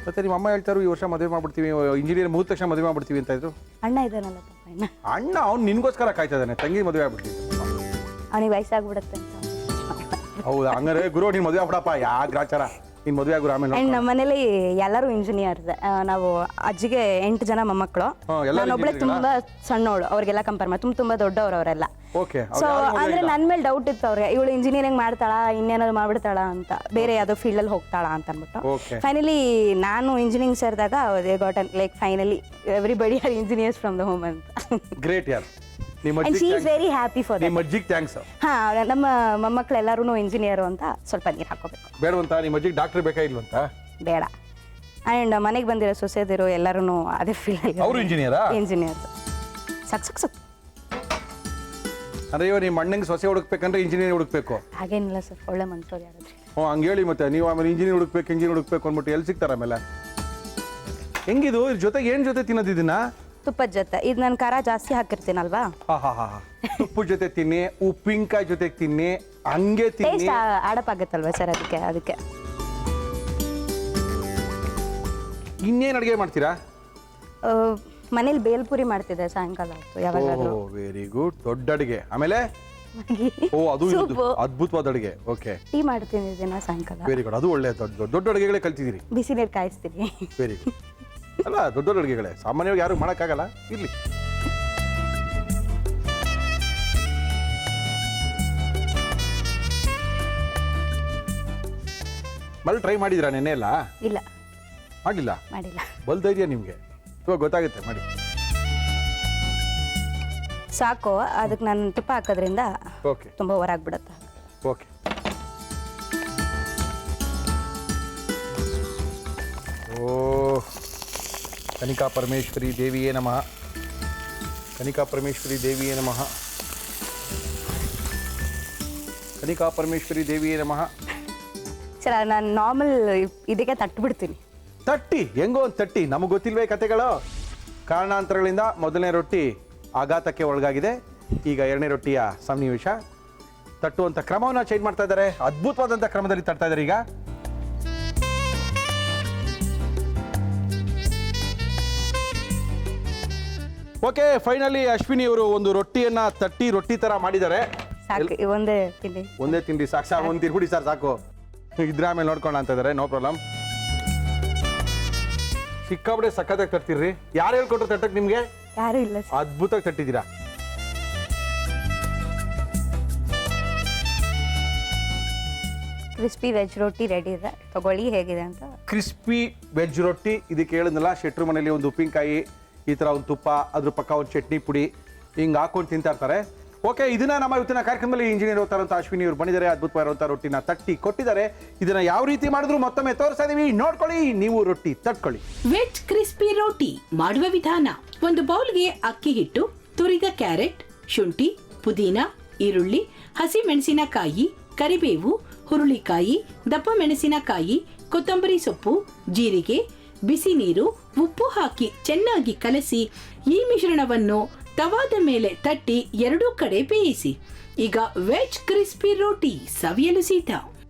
ಮತ್ತೆ ನಿಮ್ಮ ಅಮ್ಮ ಹೇಳ್ತಾರು ಈ ವರ್ಷ ಮದುವೆ ಮಾಡ್ಬಿಡ್ತೀವಿ, ಇಂಜಿನಿಯರ್ ಮುಗಿದ ತಕ್ಷಣ ಮದುವೆ ಮಾಡ್ಬಿಡ್ತೀವಿ ಅಂತ ಇದ್ರು. ಅಣ್ಣ ಇದ್ದಾನಲ್ಲ ಪಾಪ ಅಣ್ಣ ಅವ್ನು ನಿನ್ಗೋಸ್ಕರ ಕಾಯ್ತಾ ಇದ್ದಾನೆ. ತಂಗಿ ಮದುವೆ ಆಗ್ಬಿಡ್ತೀವಿ. ಅವನಿಗೆ ವಯಸ್ಸಾಗ್ಬಿಡುತ್ತೆ ಅಂತ. ಹೌದಾ? ಹಂಗಾರೆ ಗುರು ನೀನ್ ಮದುವೆ ಆಗ್ಬಿಡಪ್ಪ. ಯಾ ಗ್ರಾಚಾರ, ನೀನ್ ಮದುವೆ ಆಗುರು ಆಮೇಲೆ. ಅಂಡ್ ನಮ್ಮ ಮನೇಲಿ ಎಲ್ಲರೂ ಇಂಜಿನಿಯರ್ಸ್. ನಾವು ಅಜ್ಜಿಗೆ 8 ಜನ ಮೊಮ್ಮಕ್ಕಳು. ನಾನೊಬ್ಳೆ ತುಂಬಾ ಸಣ್ಣವಳು. ಅವ್ರಿಗೆಲ್ಲ ಕಂಪೇರ್ ಮಾಡಿ ತುಂಬಾ ದೊಡ್ಡವರು ಅವರೆಲ್ಲ. ಓಕೆ. ಸೊ ಅಂದ್ರೆ ನನ್ನ ಮೇಲೆ ಡೌಟ್ ಇತ್ತು ಅವ್ರಿಗೆ, ಇವಳು ಇಂಜಿನಿಯರಿಂಗ್ ಮಾಡ್ತಾಳ, ಇನ್ನೇನಾದ್ರು ಮಾಡ್ಬಿಡ್ತಾಳ ಅಂತ, ಬೇರೆ ಯಾವುದೋ ಫೀಲ್ಡಲ್ಲಿ ಹೋಗ್ತಾಳ ಅಂತ ಅಂದ್ಬಿಟ್ಟು. ಫೈನಲಿ ನಾನು ಇಂಜಿನಿಯರಿಂಗ್ ಸೇರಿದಾಗ like finally everybody are engineers from the home ಅಂತ. ಗ್ರೇಟ್ ಯಾರ್. And she is very happy for that. ನಿಮ್ಮ ಅಜ್ಜಿಗೆ ಥ್ಯಾಂಕ್ಸ್. ಹಾ, ನಮ್ಮ ಮೊಮ್ಮಕ್ಕಳು ಎಲ್ಲರೂ ಇಂಜಿನಿಯರ್ ಅಂತ. ಸ್ವಲ್ಪ ನೀರು ಹಾಕೋಬೇಕು. ಬೇಡವಂತ? ನಿಮ್ಮ ಅಜ್ಜಿಗೆ ಡಾಕ್ಟರ್ ಬೇಕಾ ಇಲ್ವಂತ? ಬೇಡ. ಅಂಡ್ ಮನೆಗೆ ಬಂದಿರೋ ಸೊಸೆದಿರು ಎಲ್ಲರೂ ಅದೇ ಫೀಲ್ಡ್. ಅವರು ಇಂಜಿನಿಯರಾ? ಇಂಜಿನಿಯರ್ಸ್. ಸಾಕು. ಅಂದ್ರೆ ಇವ ನಿಮ್ಮ ಅಣ್ಣಂಗೆ ಸೊಸೆ ಹುಡುಕ್ಬೇಕಂದ್ರೆ ಇಂಜಿನಿಯರ್ ಹುಡುಕ್ಬೇಕು? ಹಾಗೇನಿಲ್ಲ ಸರ್, ಒಳ್ಳೆ ಮನ್ಸೋರು ಯಾರಾದ್ರೂ. ಹಂಗೆ ಹೇಳಿ. ಮತ್ತೆ ನೀವು ಆಮೇಲೆ ಇಂಜಿನಿಯರ್ ಹುಡುಕ್ಬೇಕು ಅಂದ್ಬಿಟ್ಟು ಎಲ್ಲಿ ಸಿಗ್ತಾರ ಆಮೇಲೆ? ಹೆಂಗಿದು ಇದ್ರ ಜೊತೆಗೆ ಏನ್ ಜೊತೆ ತಿನ್ನೋದು ಇದನ್ನ? ತುಪ್ಪದ ಜೊತೆ. ಇದು ನಾನು ಖಾರ ಜಾಸ್ತಿ ಹಾಕಿರ್ತೀನಲ್ವಾ. ತುಪ್ಪದ ಜೊತೆ ತಿನ್ನಿ, ಉಪ್ಪಿನಕಾಯಿ ಜೊತೆ ತಿನ್ನಿ, ಹಂಗೆ ತಿನ್ನಿ. ಟೇಸ್ಟ್ ಆಡಪ್ ಆಗುತ್ತಲ್ವಾ ಸರ್, ಅದಕ್ಕೆ. ಇನ್ನೇನು ಅಡುಗೆ ಮಾಡ್ತೀರಾ? ಮನೇಲಿ ಬೇಲ್ಪುರಿ ಮಾಡ್ತಿದ್ದೆ ಸಾಯಂಕಾಲ ಹೊತ್ತು ಯಾವಾಗಾದ್ರೂ. Very good. ದೊಡ್ಡ ಅಡುಗೆ. ಆಮೇಲೆ ಅದು ಅದ್ಭುತವಾದ ಅಡುಗೆ. ಓಕೆ. ಟೀ ಮಾಡ್ತೀನಿ ದಿನ ಸಾಯಂಕಾಲ. Very good. ಅದು ಒಳ್ಳೆ ದೊಡ್ಡ ಅಡುಗೆಗಳೇ ಕಲ್ತಿದ್ದೀರಿ. ಬಿಸಿ ನೀರು ಕಾಯಿಸ್ತೀನಿ. Very good. ಅಲ್ಲ, ದೊಡ್ಡ ಅಡುಗೆಗಳೇ ಸಾಮಾನ್ಯವಾಗಿ ಯಾರು ಮಾಡೋಕ್ಕಾಗಲ್ಲ. ಇರ್ಲಿ. ಮళ్ళీ ಟ್ರೈ ಮಾಡಿದ್ರಾ ನೆನ್ನೆ ಎಲ್ಲ? ಇಲ್ಲ, ಮಾಡಿಲ್ಲ. ಬಲ್ ಧೈರ್ಯ ನಿಮಗೆ. ಇವಾಗ ಗೊತ್ತಾಗುತ್ತೆ, ಮಾಡಿ ಸಾಕು. ಅದಕ್ಕೆ ನಾನು ತುಪ್ಪ ಹಾಕೋದ್ರಿಂದ ಓಕೆ ತುಂಬ ಹೊರಾಗ್ಬಿಡುತ್ತೆ. ಓಕೆ. ಓ ಕನಿಕಾ ಪರಮೇಶ್ವರಿ ದೇವಿಯೇ ನಮಃ. ಕನಿಕಾ ಪರಮೇಶ್ವರಿ ದೇವಿಯೇ ನಮಃ. ಕನಿಕಾ ಪರಮೇಶ್ವರಿ ದೇವಿಯೇ ನಮಃ. ಸರ್ ನಾನು ನಾರ್ಮಲ್ ಇದಕ್ಕೆ ತಟ್ಬಿಡ್ತೀನಿ. ತಟ್ಟಿ ಹೆಂಗೋ ಒಂದು ತಟ್ಟಿ. ನಮಗೆ ಗೊತ್ತಿಲ್ವೇ ಕತೆಗಳು? ಕಾರಣಾಂತರಗಳಿಂದ ಮೊದಲನೇ ರೊಟ್ಟಿ ಆಘಾತಕ್ಕೆ ಒಳಗಾಗಿದೆ. ಈಗ ಎರಡನೇ ರೊಟ್ಟಿಯ ಸನ್ನಿವೇಶ. ತಟ್ಟುವಂಥ ಕ್ರಮವನ್ನು ಚೇಂಜ್ ಮಾಡ್ತಾ ಇದ್ದಾರೆ. ಅದ್ಭುತವಾದಂಥ ಕ್ರಮದಲ್ಲಿ ತಟ್ತಾ ಇದ್ದಾರೆ ಈಗ. ಓಕೆ, ಫೈನಲಿ ಅಶ್ವಿನಿ ಅವರು ಒಂದು ರೊಟ್ಟಿಯನ್ನ ತಟ್ಟಿ ರೊಟ್ಟಿ ತರ ಮಾಡಿದ್ದಾರೆ. ಸಾಕು, ಒಂದೇ ತಿಂಡಿ. ಒಂದೇ ತಿಂಡಿ ಸಾಕು. ಒಂದು ತಿರ್ಬಿಡಿ ಸರ್, ಸಾಕು. ಇದ್ರ ಆಮೇಲೆ ನೋಡ್ಕೊಂಡು ಅಂತ ಇದ್ದಾರೆ. No problem. ಸಿಕ್ಕಾಬಿಡೆ ಸಕ್ಕತ್ತಾಗಿ ತರ್ತೀರಿ. ಯಾರು ಹೇಳ್ಕೊಟ್ರು ತಟ್ಟಕ್ಕೆ ನಿಮ್ಗೆ? ಯಾರು ಇಲ್ಲ. ಅದ್ಭುತವಾಗಿ ತಟ್ಟಿದ್ದೀರಾ. ಕ್ರಿಸ್ಪಿ ವೆಜ್ ರೊಟ್ಟಿ ರೆಡಿ ಇದೆ, ತಗೊಳ್ಳಿ ಹೇಗಿದೆ ಅಂತ. ಕ್ರಿಸ್ಪಿ ವೆಜ್ ರೊಟ್ಟಿ. ಇದಕ್ಕೆ ಹೇಳಿದ್ನಲ್ಲ, ಶೆಟ್ರು ಮನೇಲಿ ಒಂದು ಉಪ್ಪಿನಕಾಯಿ, ಈ ಥರ ಒಂದು ತುಪ್ಪ, ಅದ್ರ ಪಕ್ಕ ಒಂದು ಚಟ್ನಿ ಪುಡಿ ಹಿಂಗೆ ಹಾಕೊಂಡು ತಿಂತಾ ಇರ್ತಾರೆ. ಓಕೆ, ಇದನ್ನ ನಮ್ಮ ಇವತ್ತಿನ ಕಾರ್ಯಕ್ರಮದಲ್ಲಿ ಇಂಜಿನಿಯರ್ ಓದ್ತಾರಂತ ಅಶ್ವಿನಿ ಅವರು ಬಂದಿದ್ದಾರೆ. ಅದ್ಭುತವಾಗಿರುವಂಥ ರೊಟ್ಟಿನ ತಟ್ಟಿ ಕೊಟ್ಟಿದ್ದಾರೆ. ಇದನ್ನ ಯಾವ ರೀತಿ ಮಾಡಿದ್ರು ಮತ್ತೊಮ್ಮೆ ತೋರಿಸ್ತಾ ಇದೀವಿ, ನೋಡ್ಕೊಳ್ಳಿ. ನೀವು ರೊಟ್ಟಿ ತಟ್ಕೊಳ್ಳಿ. ವೆಜ್ ಕ್ರಿಸ್ಪಿ ರೋಟಿ ಮಾಡುವ ವಿಧಾನ: ಒಂದು ಬೌಲ್ಗೆ ಅಕ್ಕಿ ಹಿಟ್ಟು, ತುರಿದ ಕ್ಯಾರೆಟ್, ಶುಂಠಿ, ಪುದೀನ, ಈರುಳ್ಳಿ, ಹಸಿ ಮೆಣಸಿನಕಾಯಿ, ಕರಿಬೇವು, ಹುರುಳಿಕಾಯಿ, ದಪ್ಪ ಮೆಣಸಿನಕಾಯಿ, ಕೊತ್ತಂಬರಿ ಸೊಪ್ಪು, ಜೀರಿಗೆ, ಬಿಸಿ ನೀರು, ಉಪ್ಪು ಹಾಕಿ ಚೆನ್ನಾಗಿ ಕಲಸಿ ಈ ಮಿಶ್ರಣವನ್ನು ತವಾದ ಮೇಲೆ ತಟ್ಟಿ ಎರಡೂ ಕಡೆ ಬೇಯಿಸಿ. ಈಗ ವೆಜ್ ಕ್ರಿಸ್ಪಿ ರೋಟಿ ಸವಿಯಲು ಸಿದ್ಧ.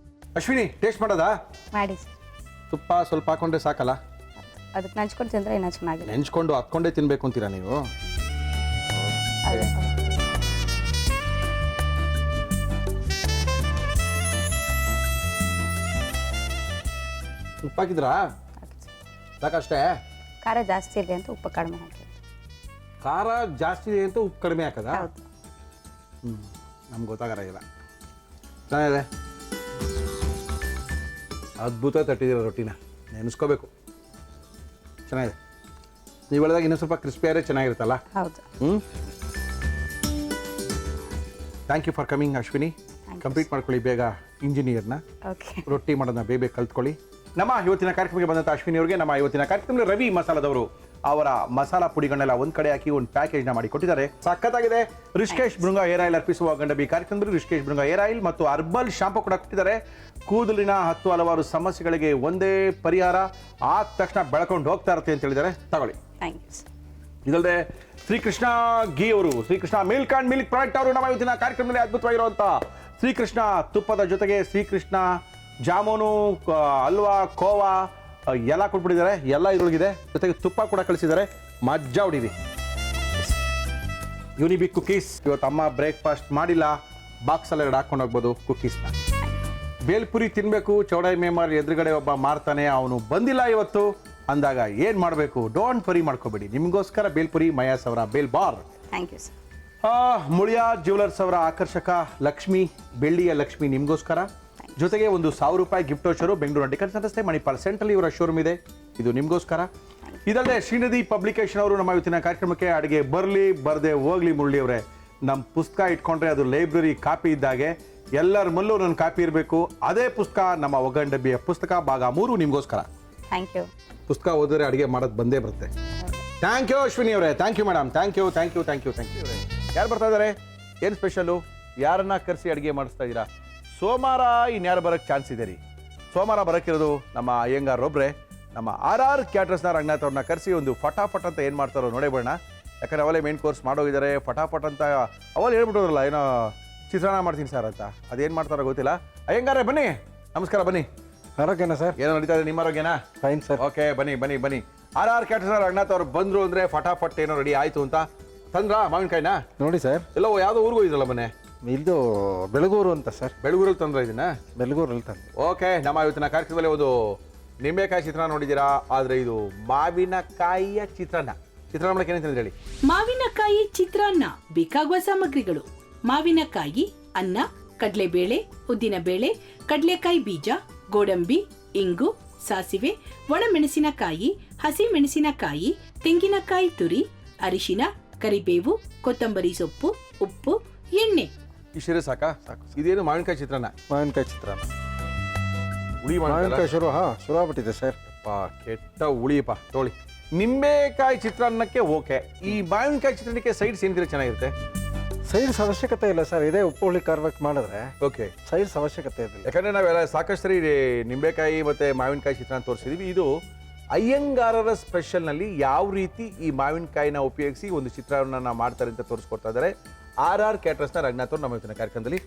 ಅಶ್ವಿನಿ, ಟೇಸ್ಟ್ ಮಾಡೋದಾ? ಮಾಡಿ ಸರ್. ತುಪ್ಪ ಸ್ವಲ್ಪ ಹಾಕೊಂಡ್ರೆ ಸಾಕಲ್ಲ? ಅದಕ್ಕೆ ನಂಚ್ಕೊಂಡು ತಿಂದರೆ ಇನ್ನೂ ಚೆನ್ನಾಗಿದೆ. ನೆಂಚ್ಕೊಂಡು ಹತ್ಕೊಂಡೇ ತಿನ್ಬೇಕು ಅಂತೀರಾ ನೀವು? ಅದೇ ಸರ್. ಉಪ್ಪು ಹಾಕಿದ್ರಾ? ಸಾಕಷ್ಟೇ? ಖಾರ ಜಾಸ್ತಿ ಇರಲಿ ಅಂತ ಉಪ್ಪು ಕಡಿಮೆ ಹಾಕಿ. ಖಾರ ಜಾಸ್ತಿ ಇದೆ ಅಂತ ಉಪ್ಪು ಕಡಿಮೆ ಹಾಕದ? ಹೌದು. ನಮ್ಗೆ ಗೊತ್ತಾಗಲ್ಲ. ಚೆನ್ನಾಗಿದೆ, ಅದ್ಭುತ ತಟ್ಟಿದ್ದೀರ ರೊಟ್ಟಿನ, ನೆನೆಸ್ಕೋಬೇಕು. ಚೆನ್ನಾಗಿದೆ. ನೀವು ಹೇಳಿದಾಗ ಇನ್ನೂ ಸ್ವಲ್ಪ ಕ್ರಿಸ್ಪಿಯಾರೇ ಚೆನ್ನಾಗಿರುತ್ತಲ್ಲ? ಹೌದು. Thank you for coming Ashwini. Complete ಮಾಡ್ಕೊಳ್ಳಿ ಬೇಗ ಇಂಜಿನಿಯರ್ನ. ಓಕೆ. ರೊಟ್ಟಿ ಮಾಡೋದನ್ನ ಬೇಗ ಕಲ್ತ್ಕೊಳ್ಳಿ. ನಮ್ಮ ಇವತ್ತಿನ ಕಾರ್ಯಕ್ರಮಕ್ಕೆ ಬಂದಂಥ ಅಶ್ವಿನಿ ಅವರಿಗೆ ನಮ್ಮ ಇವತ್ತಿನ ಕಾರ್ಯಕ್ರಮದಲ್ಲಿ ರವಿ ಮಸಾಲದವರು ಅವರ ಮಸಾಲಾ ಪುಡಿಗಳನ್ನೆಲ್ಲ ಒಂದ್ ಕಡೆ ಹಾಕಿ ಒಂದು ಪ್ಯಾಕೇಜ್ನ ಮಾಡಿ ಕೊಟ್ಟಿದ್ದಾರೆ. ಸಖತ್ತಾಗಿದೆ. ರಿಷಿಕೇಶ್ ಭೃಂಗ ಹೇರ್ ಆಯಿಲ್ ಅರ್ಪಿಸುವ ಗಂಡಬಿ ಕಾರ್ಯಕ್ರಮದಲ್ಲಿ ರಿಷಿಕೇಶ್ ಭೃಂಗ ಹೇರ್ ಆಯಿಲ್ ಮತ್ತು ಅರ್ಬಲ್ ಶಾಂಪು ಕೂಡ ಕೊಟ್ಟಿದ್ದಾರೆ. ಕೂದಲಿನ ಹಲವಾರು ಸಮಸ್ಯೆಗಳಿಗೆ ಒಂದೇ ಪರಿಹಾರ, ಆದ ತಕ್ಷಣ ಬೆಳ್ಕೊಂಡು ಹೋಗ್ತಾ ಇರುತ್ತೆ ಅಂತ ಹೇಳಿದ್ದಾರೆ. ತಗೊಳ್ಳಿ. Thank you sir. ಇದಲ್ಲದೆ ಶ್ರೀಕೃಷ್ಣ ಘೀ ಅವರು, Shrikrishna milk and milk product ಅವರು ನಮ್ಮ ಇವತ್ತಿನ ಕಾರ್ಯಕ್ರಮದಲ್ಲಿ ಅದ್ಭುತವಾಗಿರುವಂಥ ಶ್ರೀಕೃಷ್ಣ ತುಪ್ಪದ ಜೊತೆಗೆ ಶ್ರೀಕೃಷ್ಣ ಜಾಮೂನು, ಹಲ್ವಾ, ಕೋವಾ ಎಲ್ಲ ಕೊಟ್ಬಿಟ್ಟಿದ್ದಾರೆ. ಎಲ್ಲ ಇದ್ರೊಳಗಿದೆ. ಜೊತೆಗೆ ತುಪ್ಪ ಕೂಡ ಕಳಿಸಿದ್ದಾರೆ. ಮಜ್ಜಾ ಹೊಡೀರಿ. ಯೂನಿಬಿಕ್ ಕುಕೀಸ್ ಇವತ್ತು ಅಮ್ಮ ಬ್ರೇಕ್ಫಾಸ್ಟ್ ಮಾಡಿಲ್ಲ, ಬಾಕ್ಸಲ್ಲಿ 2 ಹಾಕೊಂಡು ಹೋಗ್ಬೋದು ಕುಕೀಸ್ನ. ಬೇಲ್ಪುರಿ ತಿನ್ನಬೇಕು, ಚೌಡಾಯಿ ಮೇಮರ್ ಎದುರುಗಡೆ ಒಬ್ಬ ಮಾರ್ತಾನೆ, ಅವನು ಬಂದಿಲ್ಲ ಇವತ್ತು ಅಂದಾಗ ಏನು ಮಾಡಬೇಕು? ಡೋಂಟ್ ವರಿ ಮಾಡ್ಕೋಬೇಡಿ, ನಿಮಗೋಸ್ಕರ ಬೇಲ್ಪುರಿ ಮಯಾಸ್ ಅವರ bhel bar. Thank you sir. Muliya jewellers ಅವರ ಆಕರ್ಷಕ ಲಕ್ಷ್ಮಿ, ಬೆಳ್ಳಿಯ ಲಕ್ಷ್ಮಿ ನಿಮಗೋಸ್ಕರ. ಜೊತೆಗೆ ಒಂದು 1000 ರೂಪಾಯಿ ಗಿಫ್ಟ್ ವೋಚರು ಬೆಂಗಳೂರು ಡಿಕನ್ಸ್ ರಸ್ತೆ ಮಣಿಪಾಲ್ ಸೆಂಟ್ರಲ್ಲಿ ಇವರ ಶೋರೂಮ್ ಇದೆ, ಇದು ನಿಮಗೋಸ್ಕರ. ಇದಲ್ಲದೆ ಶ್ರೀನಿಧಿ ಪಬ್ಲಿಕೇಶನ್ ಅವರು ನಮ್ಮ ಇವತ್ತಿನ ಕಾರ್ಯಕ್ರಮಕ್ಕೆ ಅಡುಗೆ ಬರಲಿ ಬರದೆ ಹೋಗ್ಲಿ ಮುರಳಿ ಅವರೇ, ನಮ್ಮ ಪುಸ್ತಕ ಇಟ್ಕೊಂಡ್ರೆ ಅದು ಲೈಬ್ರರಿ ಕಾಪಿ ಇದ್ದಾಗೆ, ಎಲ್ಲರ ಮಲ್ಲೂ ನನ್ನ ಕಾಪಿ ಇರಬೇಕು. ಅದೇ ಪುಸ್ತಕ ನಮ್ಮ ಒಗ್ಗಂಡಬ್ಬಿಯ ಪುಸ್ತಕ ಭಾಗ 3 ನಿಮಗೋಸ್ಕರ. Thank you. ಪುಸ್ತಕ ಓದಿದ್ರೆ ಅಡುಗೆ ಮಾಡೋದು ಬಂದೇ ಬರುತ್ತೆ. ಥ್ಯಾಂಕ್ ಯು ಅಶ್ವಿನಿ ಅವರೇ, thank you madam, thank you thank you thank you thank you. ಯಾರು ಬರ್ತಾ ಇದ್ದಾರೆ? ಏನು ಸ್ಪೆಷಲು? ಯಾರನ್ನ ಕರೆಸಿ ಅಡುಗೆ ಮಾಡಿಸ್ತಾ ಇದ್ದೀರಾ? ಸೋಮವಾರ ಇನ್ಯಾರು ಬರೋಕ್ಕೆ ಚಾನ್ಸ್ ಇದೆ ರೀ. ಸೋಮವಾರ ಬರೋಕ್ಕಿರೋದು ನಮ್ಮ ಅಯ್ಯಂಗಾರ್ ಒಬ್ಬರೇ. ನಮ್ಮ RR ಕ್ಯಾಟ್ರಸ್ನ ರಂಗನಾಥ್ ಅವ್ರನ್ನ ಕರೆಸಿ ಒಂದು ಫಟಾಫಟ್ ಅಂತ ಏನು ಮಾಡ್ತಾರೋ ನೋಡೇ ಬಿಡೋಣ. ಯಾಕಂದರೆ ಅವಲೇ ಮೇನ್ ಕೋರ್ಸ್ ಮಾಡೋಗಿದ್ದಾರೆ. ಫಟಾಫಟ್ ಅಂತ ಅವಲ್ಲಿ ಹೇಳ್ಬಿಟ್ಟೋದ್ರಲ್ಲ, ಏನೋ ಚಿತ್ರಾನ್ನ ಮಾಡ್ತೀನಿ ಸರ್ ಅಂತ, ಅದೇನು ಮಾಡ್ತಾರೋ ಗೊತ್ತಿಲ್ಲ. ಅಯ್ಯಂಗಾರೇ ಬನ್ನಿ, ನಮಸ್ಕಾರ, ಬನ್ನಿ. ಆರೋಗ್ಯನಾ ಸರ್? ಏನೋ ನಡೀತಾ ಇದೆ, ನಿಮ್ಮ ಆರೋಗ್ಯನಾ? Fine sir. ಓಕೆ, ಬನ್ನಿ ಬನ್ನಿ ಬನ್ನಿ. RR ಕ್ಯಾಟ್ರಸ್ನ ರಂಗನಾಥ್ ಅವ್ರು ಬಂದರು ಅಂದರೆ ಫಟಾಫಟ್ ಏನೋ ರೆಡಿ ಆಯಿತು ಅಂತ. ತಂದ್ರಾ ಮಾವಿನಕಾಯಿನ? ನೋಡಿ ಸರ್, ಎಲ್ಲೋ ಯಾವುದೋ ಊರಿಗೂ ಇದ್ರಲ್ಲ ಮನೆ, ಇದು ಬೆಳಗೂರು ಅಂತ ಸರ್. ಬೆಳಗೂರಲ್ಲಿ ತಂದ್ರ ಇದನ್ನ? ಬೆಳಗೂರಲ್ಲಿ ತಂದೆ. ಓಕೆ, ನಮ್ಮ ಇವತ್ತಿನ ಕಾರ್ಯಕ್ರಮದಲ್ಲಿ ಒಂದು ನಿಂಬೆಕಾಯಿ ಚಿತ್ರಾನ್ನ ನೋಡಿದ್ದೀರಾ, ಆದರೆ ಇದು ಮಾವಿನಕಾಯಿಯ ಚಿತ್ರಾನ್ನ. ಚಿತ್ರಾನ್ನ ಮಾಡಕ್ಕೆ ಏನೇನು ಹೇಳಿ? ಮಾವಿನಕಾಯಿ ಚಿತ್ರಾನ್ನ ಬೇಕಾಗುವ ಸಾಮಗ್ರಿಗಳು: ಮಾವಿನಕಾಯಿ, ಅನ್ನ, ಕಡಲೆಬೇಳೆ, ಉದ್ದಿನಬೇಳೆ, ಕಡಲೆಕಾಯಿ ಬೀಜ, ಗೋಡಂಬಿ, ಇಂಗು, ಸಾಸಿವೆ, ಒಣಮೆಣಸಿನಕಾಯಿ, ಹಸಿ ಮೆಣಸಿನಕಾಯಿ, ತೆಂಗಿನಕಾಯಿ ತುರಿ, ಅರಿಶಿನ, ಕರಿಬೇವು, ಕೊತ್ತಂಬರಿ ಸೊಪ್ಪು, ಉಪ್ಪು, ಎಣ್ಣೆ. ಇಷ್ಟೇ ಸಾಕಾ? ಸಾಕು. ಇದೇನು ಮಾವಿನಕಾಯಿ ಚಿತ್ರಾನ್ನ? ಮಾವಿನಕಾಯಿ ಚಿತ್ರಾನ್ನ. ಹುಳಿ ಮಾವಿನಕಾಯಿ ಶುರು ಆಗ್ಬಿಟ್ಟಿದೆ ಸರ್. ಕೆಟ್ಟ ಹುಳಿಯಪ್ಪ ತೋಳಿ. ನಿಂಬೆಕಾಯಿ ಚಿತ್ರಾನ್ನಕ್ಕೆ ಓಕೆ, ಈ ಮಾವಿನಕಾಯಿ ಚಿತ್ರಾನ್ನಕ್ಕೆ ಸೈಡ್ಸ್ ಏನಿದ್ರೆ ಚೆನ್ನಾಗಿರುತ್ತೆ? ಸೈಡ್ಸ್ ಅವಶ್ಯಕತೆ ಇಲ್ಲ ಸರ್, ಇದೇ ಉಪ್ಪು ಹುಳಿ ಖಾರವಾಗಿ ಮಾಡಿದ್ರೆ ಓಕೆ, ಸೈಡ್ಸ್ ಅವಶ್ಯಕತೆ ಇರಲಿಲ್ಲ. ಯಾಕಂದರೆ ನಾವೆಲ್ಲ ಸಾಕಷ್ಟು ಸರಿ ನಿಂಬೆಕಾಯಿ ಮತ್ತು ಮಾವಿನಕಾಯಿ ಚಿತ್ರಾನ್ನ ತೋರಿಸಿದ್ದೀವಿ. ಇದು ಅಯ್ಯಂಗಾರರ ಸ್ಪೆಷಲ್ನಲ್ಲಿ ಯಾವ ರೀತಿ ಈ ಮಾವಿನಕಾಯಿನ ಉಪಯೋಗಿಸಿ ಒಂದು ಚಿತ್ರಾನ್ನ ಮಾಡ್ತಾರೆ ಅಂತ ತೋರಿಸ್ಕೊಡ್ತಾ ಇದ್ದಾರೆ RR ಕ್ಯಾಟ್ರಸ್ನ ರಂಗನಾಥ್ ಅವರು ನಮ್ಮ ಇವತ್ತಿನ ಕಾರ್ಯಕ್ರಮದಲ್ಲಿ.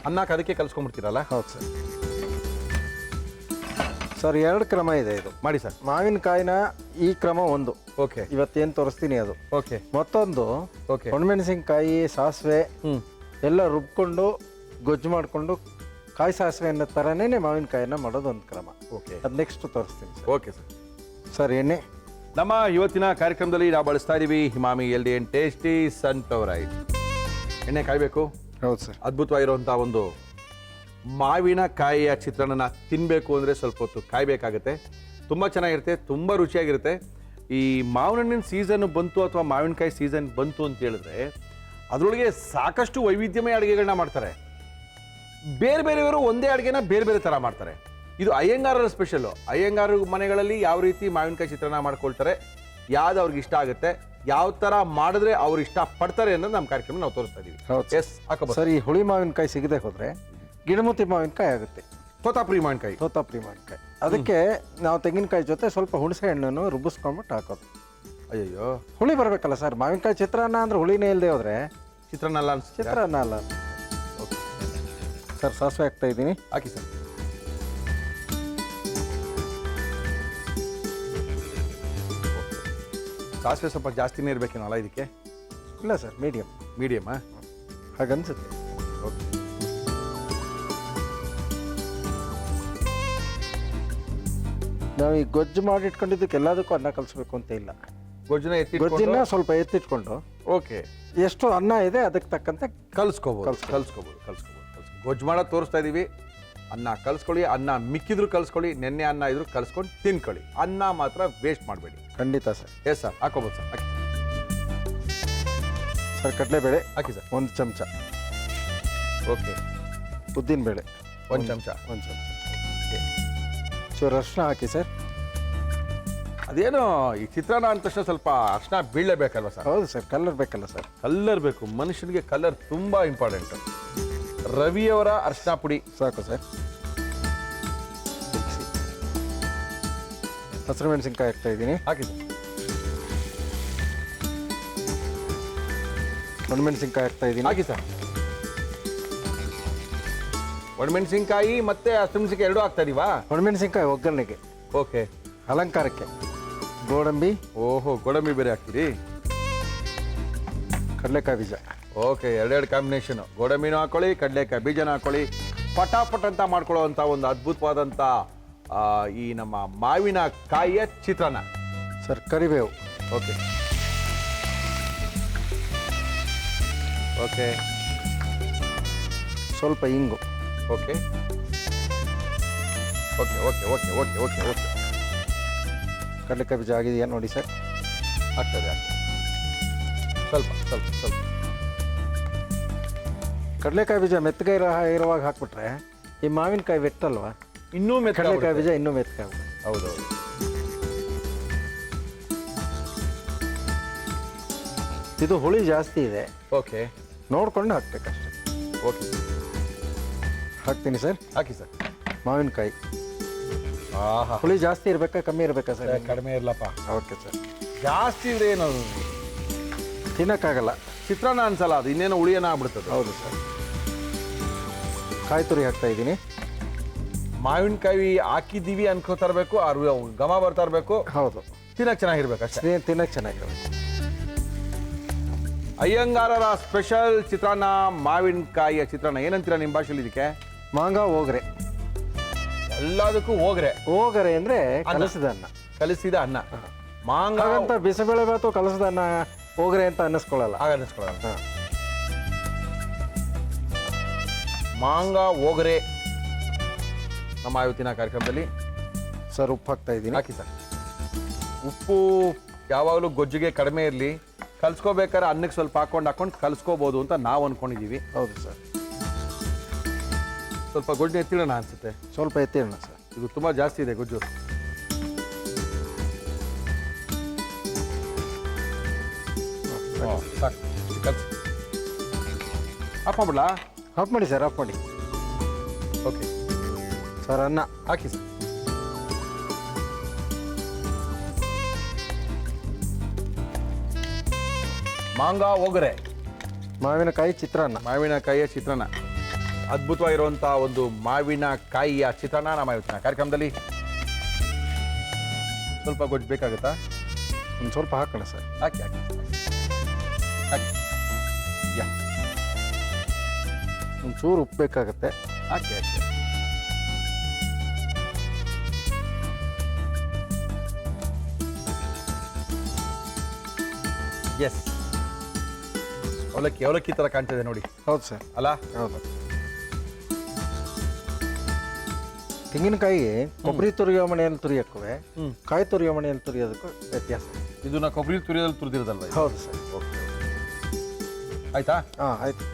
ಅನ್ನಕ್ಕೆ ಅದಕ್ಕೆ ಕಲಿಸ್ಕೊಂಡ್ಬಿಡ್ತೀರಲ್ಲ? ಹೌದು ಸರ್. ಸರ್ 2 ಕ್ರಮ ಇದೆ ಇದು ಮಾಡಿ ಸರ್. ಮಾವಿನಕಾಯಿನ ಈ ಕ್ರಮ ಒಂದು, ಓಕೆ, ಇವತ್ತೇನು ತೋರಿಸ್ತೀನಿ ಅದು. ಓಕೆ, ಮತ್ತೊಂದು ಓಕೆ, ಒಣಮೆಣಸಿನ್ಕಾಯಿ, ಸಾಸಿವೆ ಎಲ್ಲ ರುಬ್ಕೊಂಡು ಗೊಜ್ಜು ಮಾಡಿಕೊಂಡು ಕಾಯಿ ಸಾಸಿವೆ ಅನ್ನೋ ಥರನೇ ಮಾವಿನಕಾಯಿನ ಮಾಡೋದು ಒಂದು ಕ್ರಮ. ಓಕೆ, ಅದು ನೆಕ್ಸ್ಟ್ ತೋರಿಸ್ತೀನಿ ಸರ್. Okay sir. ಸರ್ ಎಣ್ಣೆ ನಮ್ಮ ಇವತ್ತಿನ ಕಾರ್ಯಕ್ರಮದಲ್ಲಿ ನಾವು ಬಳಸ್ತಾ ಇದ್ದೀವಿ Himami healthy and tasty sunflower oil. ಎಣ್ಣೆ ಕಾಯಬೇಕು. ಹೌದು ಸರ್. ಅದ್ಭುತವಾಗಿರುವಂಥ ಒಂದು ಮಾವಿನಕಾಯಿಯ ಚಿತ್ರಾನ್ನ ತಿನ್ನಬೇಕು ಅಂದರೆ ಸ್ವಲ್ಪ ಹೊತ್ತು ಕಾಯಬೇಕಾಗುತ್ತೆ. ತುಂಬ ಚೆನ್ನಾಗಿರುತ್ತೆ, ತುಂಬ ರುಚಿಯಾಗಿರುತ್ತೆ. ಈ ಮಾವಿನ ಹಣ್ಣಿನ ಸೀಸನ್ ಬಂತು ಅಥವಾ ಮಾವಿನಕಾಯಿ ಸೀಸನ್ ಬಂತು ಅಂತ ಹೇಳಿದ್ರೆ ಅದರೊಳಗೆ ಸಾಕಷ್ಟು ವೈವಿಧ್ಯಮಯ ಅಡುಗೆಗಳನ್ನ ಮಾಡ್ತಾರೆ. ಬೇರೆ ಬೇರೆಯವರು ಒಂದೇ ಅಡುಗೆನ ಬೇರೆ ಬೇರೆ ಥರ ಮಾಡ್ತಾರೆ. ಇದು ಅಯ್ಯಂಗಾರರ ಸ್ಪೆಷಲ್ಲು. ಅಯ್ಯಂಗಾರ ಮನೆಗಳಲ್ಲಿ ಯಾವ ರೀತಿ ಮಾವಿನಕಾಯಿ ಚಿತ್ರಾನ್ನ ಮಾಡ್ಕೊಳ್ತಾರೆ, ಯಾವ್ದು ಅವ್ರಿಗೆ ಇಷ್ಟ ಆಗುತ್ತೆ, ಯಾವ ಥರ ಮಾಡಿದ್ರೆ ಅವ್ರು ಇಷ್ಟ ಪಡ್ತಾರೆ ಅನ್ನೋದು ನಮ್ಮ ಕಾರ್ಯಕ್ರಮ ನಾವು ತೋರಿಸ್ತಾ ಇದೀವಿ. ಎಸ್ ಹಾಕೋಬೋದು ಸರ್. ಈ ಹುಳಿ ಮಾವಿನಕಾಯಿ ಸಿಗದೆ ಹೋದ್ರೆ ಗಿಡಮುತಿ ಮಾವಿನಕಾಯಿ ಆಗುತ್ತೆ, ತೋತಾಪುರಿ ಮಾವಿನಕಾಯಿ. ತೋತಾಪುರಿ ಮಾವಿನಕಾಯಿ. ಅದಕ್ಕೆ ನಾವು ತೆಂಗಿನಕಾಯಿ ಜೊತೆ ಸ್ವಲ್ಪ ಹುಣಸೆ ಹಣ್ಣನ್ನು ರುಬ್ಬಿಸ್ಕೊಂಡ್ಬಿಟ್ಟು ಹಾಕೋದು. ಅಯ್ಯಯ್ಯೋ, ಹುಳಿ ಬರಬೇಕಲ್ಲ ಸರ್. ಮಾವಿನಕಾಯಿ ಚಿತ್ರಾನ್ನ ಅಂದ್ರೆ ಹುಳಿನೇ ಇಲ್ಲದೆ ಹೋದ್ರೆ ಚಿತ್ರಾನ್ನ ಅಲ್ಲ ಅನ್ಸುತ್ತೆ. ಚಿತ್ರಾನ್ನ ಅಲ್ಲ. ಸರ್ ಸಾಸಿವೆ ಹಾಕ್ತಾ ಇದ್ದೀನಿ. ಹಾಕಿ ಸರ್. ಸಾಸಿವೆ ಸ್ವಲ್ಪ ಜಾಸ್ತಿನೇ ಇರಬೇಕೇನಲ್ಲ ಇದಕ್ಕೆ? ಇಲ್ಲ ಸರ್, ಮೀಡಿಯಮ್. ಮೀಡಿಯಮಾ? ಹಾಗನ್ಸುತ್ತೆ. ಓಕೆ. ನಾವು ಈ ಗೊಜ್ಜು ಮಾಡಿ ಇಟ್ಕೊಂಡಿದ್ದಕ್ಕೆ ಎಲ್ಲದಕ್ಕೂ ಅನ್ನ ಕಲಿಸ್ಬೇಕು ಅಂತ ಇಲ್ಲ. ಗೊಜ್ಜನ್ನ ಗೊಜ್ಜನ್ನ ಸ್ವಲ್ಪ ಎತ್ತಿಟ್ಕೊಂಡು ಓಕೆ, ಎಷ್ಟು ಅನ್ನ ಇದೆ ಅದಕ್ಕೆ ತಕ್ಕಂತೆ ಕಲಿಸ್ಕೋಬೋದು. ಗೊಜ್ಜು ಮಾಡೋದು ತೋರಿಸ್ತಾ ಇದೀವಿ. ಅನ್ನ ಕಲಿಸ್ಕೊಳ್ಳಿ, ಅನ್ನ ಮಿಕ್ಕಿದ್ರು ಕಲಿಸ್ಕೊಳ್ಳಿ, ನೆನ್ನೆ ಅನ್ನ ಇದ್ರು ಕಲಿಸ್ಕೊಂಡು ತಿನ್ಕೊಳ್ಳಿ. ಅನ್ನ ಮಾತ್ರ ವೇಸ್ಟ್ ಮಾಡಬೇಡಿ. ಖಂಡಿತ ಸರ್. ಎಸ್ ಸರ್, ಹಾಕೋಬೋದು ಸರ್. ಹಾಕಿ ಸರ್. ಕಡಲೆಬೇಳೆ ಹಾಕಿ ಸರ್. 1 ಚಮಚ. ಓಕೆ. ಉದ್ದಿನಬೇಳೆ 1 ಚಮಚ. 1 ಚಮಚ. ಚೂರು ಅರಿಶಿನ ಹಾಕಿ ಸರ್. ಅದೇನು ಈ ಚಿತ್ರಾನ್ನ ಅಂದ ತಕ್ಷಣ ಸ್ವಲ್ಪ ಅರ್ಶಿನ ಬೀಳಲೇಬೇಕಲ್ವ ಸರ್? ಹೌದು ಸರ್, ಕಲರ್ ಬೇಕಲ್ಲ ಸರ್. ಕಲ್ಲರ್ ಬೇಕು. ಮನುಷ್ಯನಿಗೆ ಕಲರ್ ತುಂಬಾ ಇಂಪಾರ್ಟೆಂಟ್. ರವಿಯವರ ಅರ್ಶಿನ ಪುಡಿ ಸಾಕು ಸರ್. ಹಸಿರು ಮೆಣಸಿನ್ಕಾಯಿ ಹಾಕ್ತಾ ಇದ್ದೀನಿ. ಹಾಕಿ ಸರ್. ಒಣಮೆಣಸಿನ್ಕಾಯಿ ಹಾಕ್ತಾ ಇದ್ದೀನಿ. ಹಾಕಿ ಸರ್. ಒಣಮೆಣಸಿನ್ಕಾಯಿ ಮತ್ತೆ ಹಸಿಮೆಣಸಿನ್ಕಾಯಿ ಎರಡೂ ಹಾಕ್ತಾ ಇದೀವಾ? ಒಣಮೆಣಸಿನ್ಕಾಯಿ ಒಗ್ಗರಣೆಗೆ, ಓಕೆ. ಅಲಂಕಾರಕ್ಕೆ. ಗೋಡಂಬಿ. ಓಹೋ, ಗೋಡಂಬಿ ಬೇರೆ ಹಾಕ್ತೀರಿ? ಕಡಲೆಕಾಯಿ ಬೀಜ. ಓಕೆ, ಎರಡೆರಡು ಕಾಂಬಿನೇಷನ್. ಗೋಡಂಬಿನೂ ಹಾಕೊಳ್ಳಿ, ಕಡಲೆಕಾಯಿ ಬೀಜನ ಹಾಕೊಳ್ಳಿ. ಪಟಾಪಟ್ ಅಂತ ಮಾಡ್ಕೊಳ್ಳೋವಂಥ ಒಂದು ಅದ್ಭುತವಾದಂಥ ಈ ನಮ್ಮ ಮಾವಿನ ಕಾಯಿಯ ಚಿತ್ರಾನ್ನ. ಸರ್ ಕರಿಬೇವು. ಓಕೆ ಓಕೆ ಸ್ವಲ್ಪ ಇಂಗು. Okay okay okay okay okay okay okay ಕಡಲೆಕಾಯಿ ಬೀಜ ಆಗಿದೆಯಾ ನೋಡಿ ಸರ್. ಆಗ್ತದೆ ಆಗ್ತದೆ. ಸ್ವಲ್ಪ ಸ್ವಲ್ಪ ಸ್ವಲ್ಪ ಕಡಲೆಕಾಯಿ ಬೀಜ ಮೆತ್ತಗೆ ಇರುವಾಗ ಹಾಕ್ಬಿಟ್ರೆ ಈ ಮಾವಿನಕಾಯಿ ವೆಟ್ಟಲ್ವಾ, ಇನ್ನೂ ಕಡಲೆಕಾಯಿ ಬೀಜ ಇನ್ನೂ ಮೆತ್ತಗೆ. ಹೌದೌದು. ಇದು ಹುಳಿ ಜಾಸ್ತಿ ಇದೆ, ಓಕೆ, ನೋಡ್ಕೊಂಡು ಹಾಕ್ಬೇಕಷ್ಟೆ. ಓಕೆ, ಹಾಕ್ತೀನಿ ಸರ್. ಹಾಕಿ ಸರ್. ಮಾವಿನಕಾಯಿ ಆಹಾ, ಹುಳಿ ಜಾಸ್ತಿ ಇರಬೇಕಾ ಕಮ್ಮಿ ಇರಬೇಕಾ ಸರ್? ಕಡಿಮೆ ಇರಲಪ್ಪ. Okay sir. ಜಾಸ್ತಿ ಇದ್ರೆ ಏನು ತಿನ್ನಕ್ಕಾಗಲ್ಲ, ಚಿತ್ರಾನ್ನ ಅನ್ಸಲ್ಲ, ಅದು ಇನ್ನೇನು ಹುಳಿಯನ್ನ ಆಗ್ಬಿಡ್ತದೆ. ಹೌದು ಸರ್. ಕಾಯಿ ತುರಿ ಹಾಕ್ತಾ ಇದ್ದೀನಿ. ಮಾವಿನಕಾಯಿ ಹಾಕಿದ್ದೀವಿ ಅನ್ಕೋತಾ ಇರಬೇಕು, ಘಮ ಬರ್ತಾ ಇರಬೇಕು. ಹೌದು, ತಿನ್ನಕ್ಕೆ ಚೆನ್ನಾಗಿರ್ಬೇಕು ಅಷ್ಟೇ. ತಿನ್ನಕ್ಕೆ ಚೆನ್ನಾಗಿರಬೇಕು. ಅಯ್ಯಂಗಾರರ ಸ್ಪೆಷಲ್ ಚಿತ್ರಾನ್ನ, ಮಾವಿನಕಾಯಿಯ ಚಿತ್ರಾನ್ನ. ಏನಂತೀರ ನಿಮ್ಮ ಭಾಷೆಯಲ್ಲಿ ಇದಕ್ಕೆ? ಮಾಂಗ ಓಗರೆ. ಎಲ್ಲದಕ್ಕೂ ಹೋಗ್ರೆ. ಓಗರೆ ಅಂದ್ರೆ ಕಲಸಿದ ಅನ್ನ. ಕಲಿಸಿದ ಅನ್ನ. ಮಾಂಗ ಹಾಗಂತ ಬಿಸಿಬೇಳೆ ಬಾತು ಕಲಸಿದ ಅನ್ನ ಓಗರೆ ಅಂತ ಅನ್ನಿಸ್ಕೊಳ್ಳಲ್ಲ. ಅನ್ನಿಸ್ಕೊಳ್ಳಲ್ಲ. ಮಾಂಗ ಓಗರೆ ನಮ್ಮ ಇವತ್ತಿನ ಕಾರ್ಯಕ್ರಮದಲ್ಲಿ. ಸರ್ ಉಪ್ಪು ಹಾಕ್ತಾ ಇದ್ದೀನಿ. ಹಾಕಿ ಸರ್. ಉಪ್ಪು ಯಾವಾಗಲೂ ಗೊಜ್ಜಿಗೆ ಕಡಿಮೆ ಇರಲಿ, ಕಲ್ಸ್ಕೋಬೇಕಾದ್ರೆ ಅನ್ನಕ್ಕೆ ಸ್ವಲ್ಪ ಹಾಕೊಂಡು ಕಲ್ಸ್ಕೋಬೋದು ಅಂತ ನಾವು ಅನ್ಕೊಂಡಿದ್ದೀವಿ. ಹೌದು ಸರ್. ಸ್ವಲ್ಪ ಗೊಜ್ಜು ಎತ್ತಿಡೋಣ ಅನ್ಸುತ್ತೆ. ಸ್ವಲ್ಪ ಎತ್ತಿಡೋಣ ಸರ್. ಇದು ತುಂಬ ಜಾಸ್ತಿ ಇದೆ ಗೊಜ್ಜು. ಸಾಕು, ಕಲ್ಸಿ. ಆಫ್ ಮಾಡ್ಬಿಡ್ಲಾ? ಆಫ್ ಮಾಡಿ ಸರ್, ಆಫ್ ಮಾಡಿ. ಓಕೆ ಸರ್ ಅನ್ನ ಹಾಕಿ ಸರ್. ಮಾಂಗ ಒಗರೆ, ಮಾವಿನಕಾಯಿ ಚಿತ್ರಾನ್ನ. ಮಾವಿನಕಾಯಿಯ ಚಿತ್ರಾನ್ನ. ಅದ್ಭುತವಾಗಿರುವಂಥ ಒಂದು ಮಾವಿನಕಾಯಿಯ ಚಿತ್ರಾನ್ನ ನಮ್ಮ ಇವತ್ತಿನ ಕಾರ್ಯಕ್ರಮದಲ್ಲಿ. ಸ್ವಲ್ಪ ಗೊಜ್ಜು ಬೇಕಾಗುತ್ತಾ? ಒಂದು ಸ್ವಲ್ಪ ಹಾಕೋಣ ಸರ್. ಹಾಕಿ ಹಾಕಿ ಹಾಕಿ. ಯಾ, ಒಂಚೂರು ಉಪ್ಪು ಬೇಕಾಗುತ್ತೆ. ಹಾಕಿ ಹಾಕಿ. ಎಸ್, ಅವಲಕ್ಕಿ ಅವಲಕ್ಕಿ ಥರ ಕಾಣ್ತಿದೆ ನೋಡಿ. ಹೌದು ಸರ್. ಅಲ್ಲ? ಹೌದು. ತೆಂಗಿನಕಾಯಿಗೆ ಕೊಬ್ಬರಿ ತುರಿಯೋ ಮನೆಯಲ್ಲಿ ತುರಿಯೋಕ್ಕೂ ಕಾಯಿ ತುರಿಯೋ ಮನೆಯಲ್ಲಿ ತುರಿಯೋದಕ್ಕೂ ವ್ಯತ್ಯಾಸ. ಇದನ್ನ ಕೊಬ್ಬರಿ ತುರಿಯೋದಲ್ಲಿ ತುರಿದಿರೋದಲ್ವ? ಹೌದು ಸರ್. ಓಕೆ. ಆಯ್ತಾ? ಹಾಂ ಆಯ್ತು.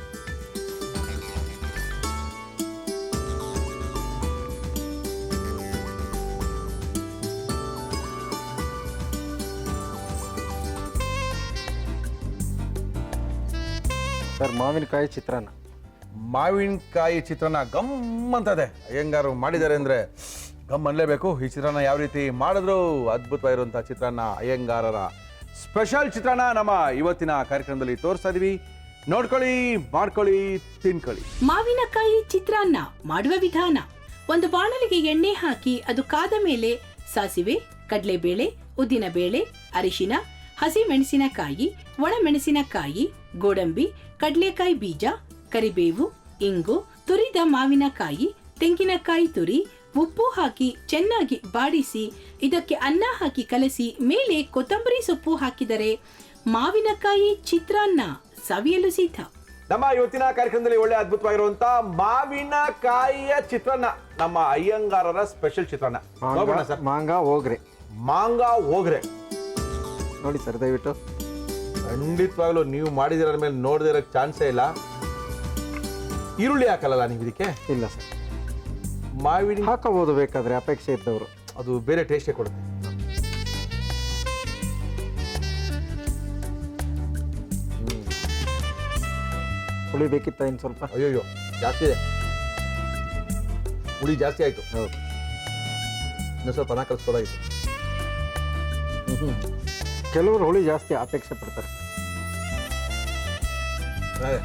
ಸರ್ ಮಾವಿನಕಾಯಿ ಚಿತ್ರಾನ್ನ. ಮಾವಿನಕಾಯಿ ಚಿತ್ರಾನ್ನ ಗಮ್ ಅಂತದೆ. ಅಯ್ಯಂಗಾರು ಮಾಡಿದ್ದಾರೆ ಅಂದರೆ ಗಮ್ ಅನ್ಲೇಬೇಕು. ಈ ಚಿತ್ರಾನ್ನ ಯಾವ ರೀತಿ ಮಾಡಿದ್ರು ಅದ್ಭುತವಾಗಿರುವಂಥ ಚಿತ್ರಾನ್ನ, ಅಯ್ಯಂಗಾರರ ಸ್ಪೆಷಲ್ ಚಿತ್ರಾನ್ನ ನಮ್ಮ ಇವತ್ತಿನ ಕಾರ್ಯಕ್ರಮದಲ್ಲಿ ತೋರಿಸ್ತಾ ಇದೀವಿ. ನೋಡ್ಕೊಳ್ಳಿ, ಮಾಡ್ಕೊಳ್ಳಿ, ತಿನ್ಕೊಳ್ಳಿ. ಮಾವಿನಕಾಯಿ ಚಿತ್ರಾನ್ನ ಮಾಡುವ ವಿಧಾನ: ಒಂದು ಬಾಣಲಿಗೆ ಎಣ್ಣೆ ಹಾಕಿ ಅದು ಕಾದ ಮೇಲೆ ಸಾಸಿವೆ, ಕಡಲೆಬೇಳೆ, ಉದ್ದಿನಬೇಳೆ, ಅರಿಶಿನ, ಹಸಿ ಮೆಣಸಿನಕಾಯಿ, ಒಣಮೆಣಸಿನಕಾಯಿ, ಗೋಡಂಬಿ, ಕಡಲೆಕಾಯಿ ಬೀಜ, ಕರಿಬೇವು, ಇಂಗು, ತುರಿದ ಮಾವಿನಕಾಯಿ, ತೆಂಗಿನಕಾಯಿ ತುರಿ, ಉಪ್ಪು ಹಾಕಿ ಚೆನ್ನಾಗಿ ಬಾಡಿಸಿ ಇದಕ್ಕೆ ಅನ್ನ ಹಾಕಿ ಕಲಸಿ ಮೇಲೆ ಕೊತ್ತಂಬರಿ ಸೊಪ್ಪು ಹಾಕಿದರೆ ಮಾವಿನಕಾಯಿ ಚಿತ್ರಾನ್ನ ಸವಿಯಲು ಸಿದ್ಧ. ನಮ್ಮ ಇವತ್ತಿನ ಕಾರ್ಯಕ್ರಮದಲ್ಲಿ ಒಳ್ಳೆ ಅದ್ಭುತವಾಗಿರುವಂತ ಮಾವಿನಕಾಯಿಯ ಚಿತ್ರಾನ್ನ, ನಮ್ಮ ಅಯ್ಯಂಗಾರರ ಸ್ಪೆಷಲ್ ಚಿತ್ರಾನ್ನ. ನೋಡೋಣ ಸರ್. ಮಾಂಗ ಓಗ್ರೆ. ಮಾಂಗ ಓಗ್ರೆ ನೋಡಿ ಸರ್ ದಯವಿಟ್ಟು. ಖಂಡಿತವಾಗ್ಲೂ ನೀವು ಮಾಡಿದಿರ ಮೇಲೆ ನೋಡದೇ ಇರೋಕ್ಕೆ ಚಾನ್ಸೇ ಇಲ್ಲ. ಈರುಳ್ಳಿ ಹಾಕಲ್ಲ ನೀವು ಇದಕ್ಕೆ? ಇಲ್ಲ ಸರ್, ಮಾವಿನ ಹಾಕಬಹುದು ಬೇಕಾದ್ರೆ, ಅಪೇಕ್ಷೆ ಇದ್ದವರು. ಅದು ಬೇರೆ ಟೇಸ್ಟೇ ಕೊಡುತ್ತೆ. ಹುಳಿ ಬೇಕಿತ್ತ ಇನ್ನು ಸ್ವಲ್ಪ? ಅಯ್ಯೋ ಜಾಸ್ತಿ ಇದೆ, ಹುಳಿ ಜಾಸ್ತಿ ಆಯ್ತು. ಹೌದು, ಇನ್ನು ಸ್ವಲ್ಪ ಅನ್ನ ಕಲಿಸ್ಬೋದಾಗಿತ್ತು. ಕೆಲವರು ಹುಳಿ ಜಾಸ್ತಿ ಅಪೇಕ್ಷೆ ಪಡ್ತಾರೆ. ಅದೇ,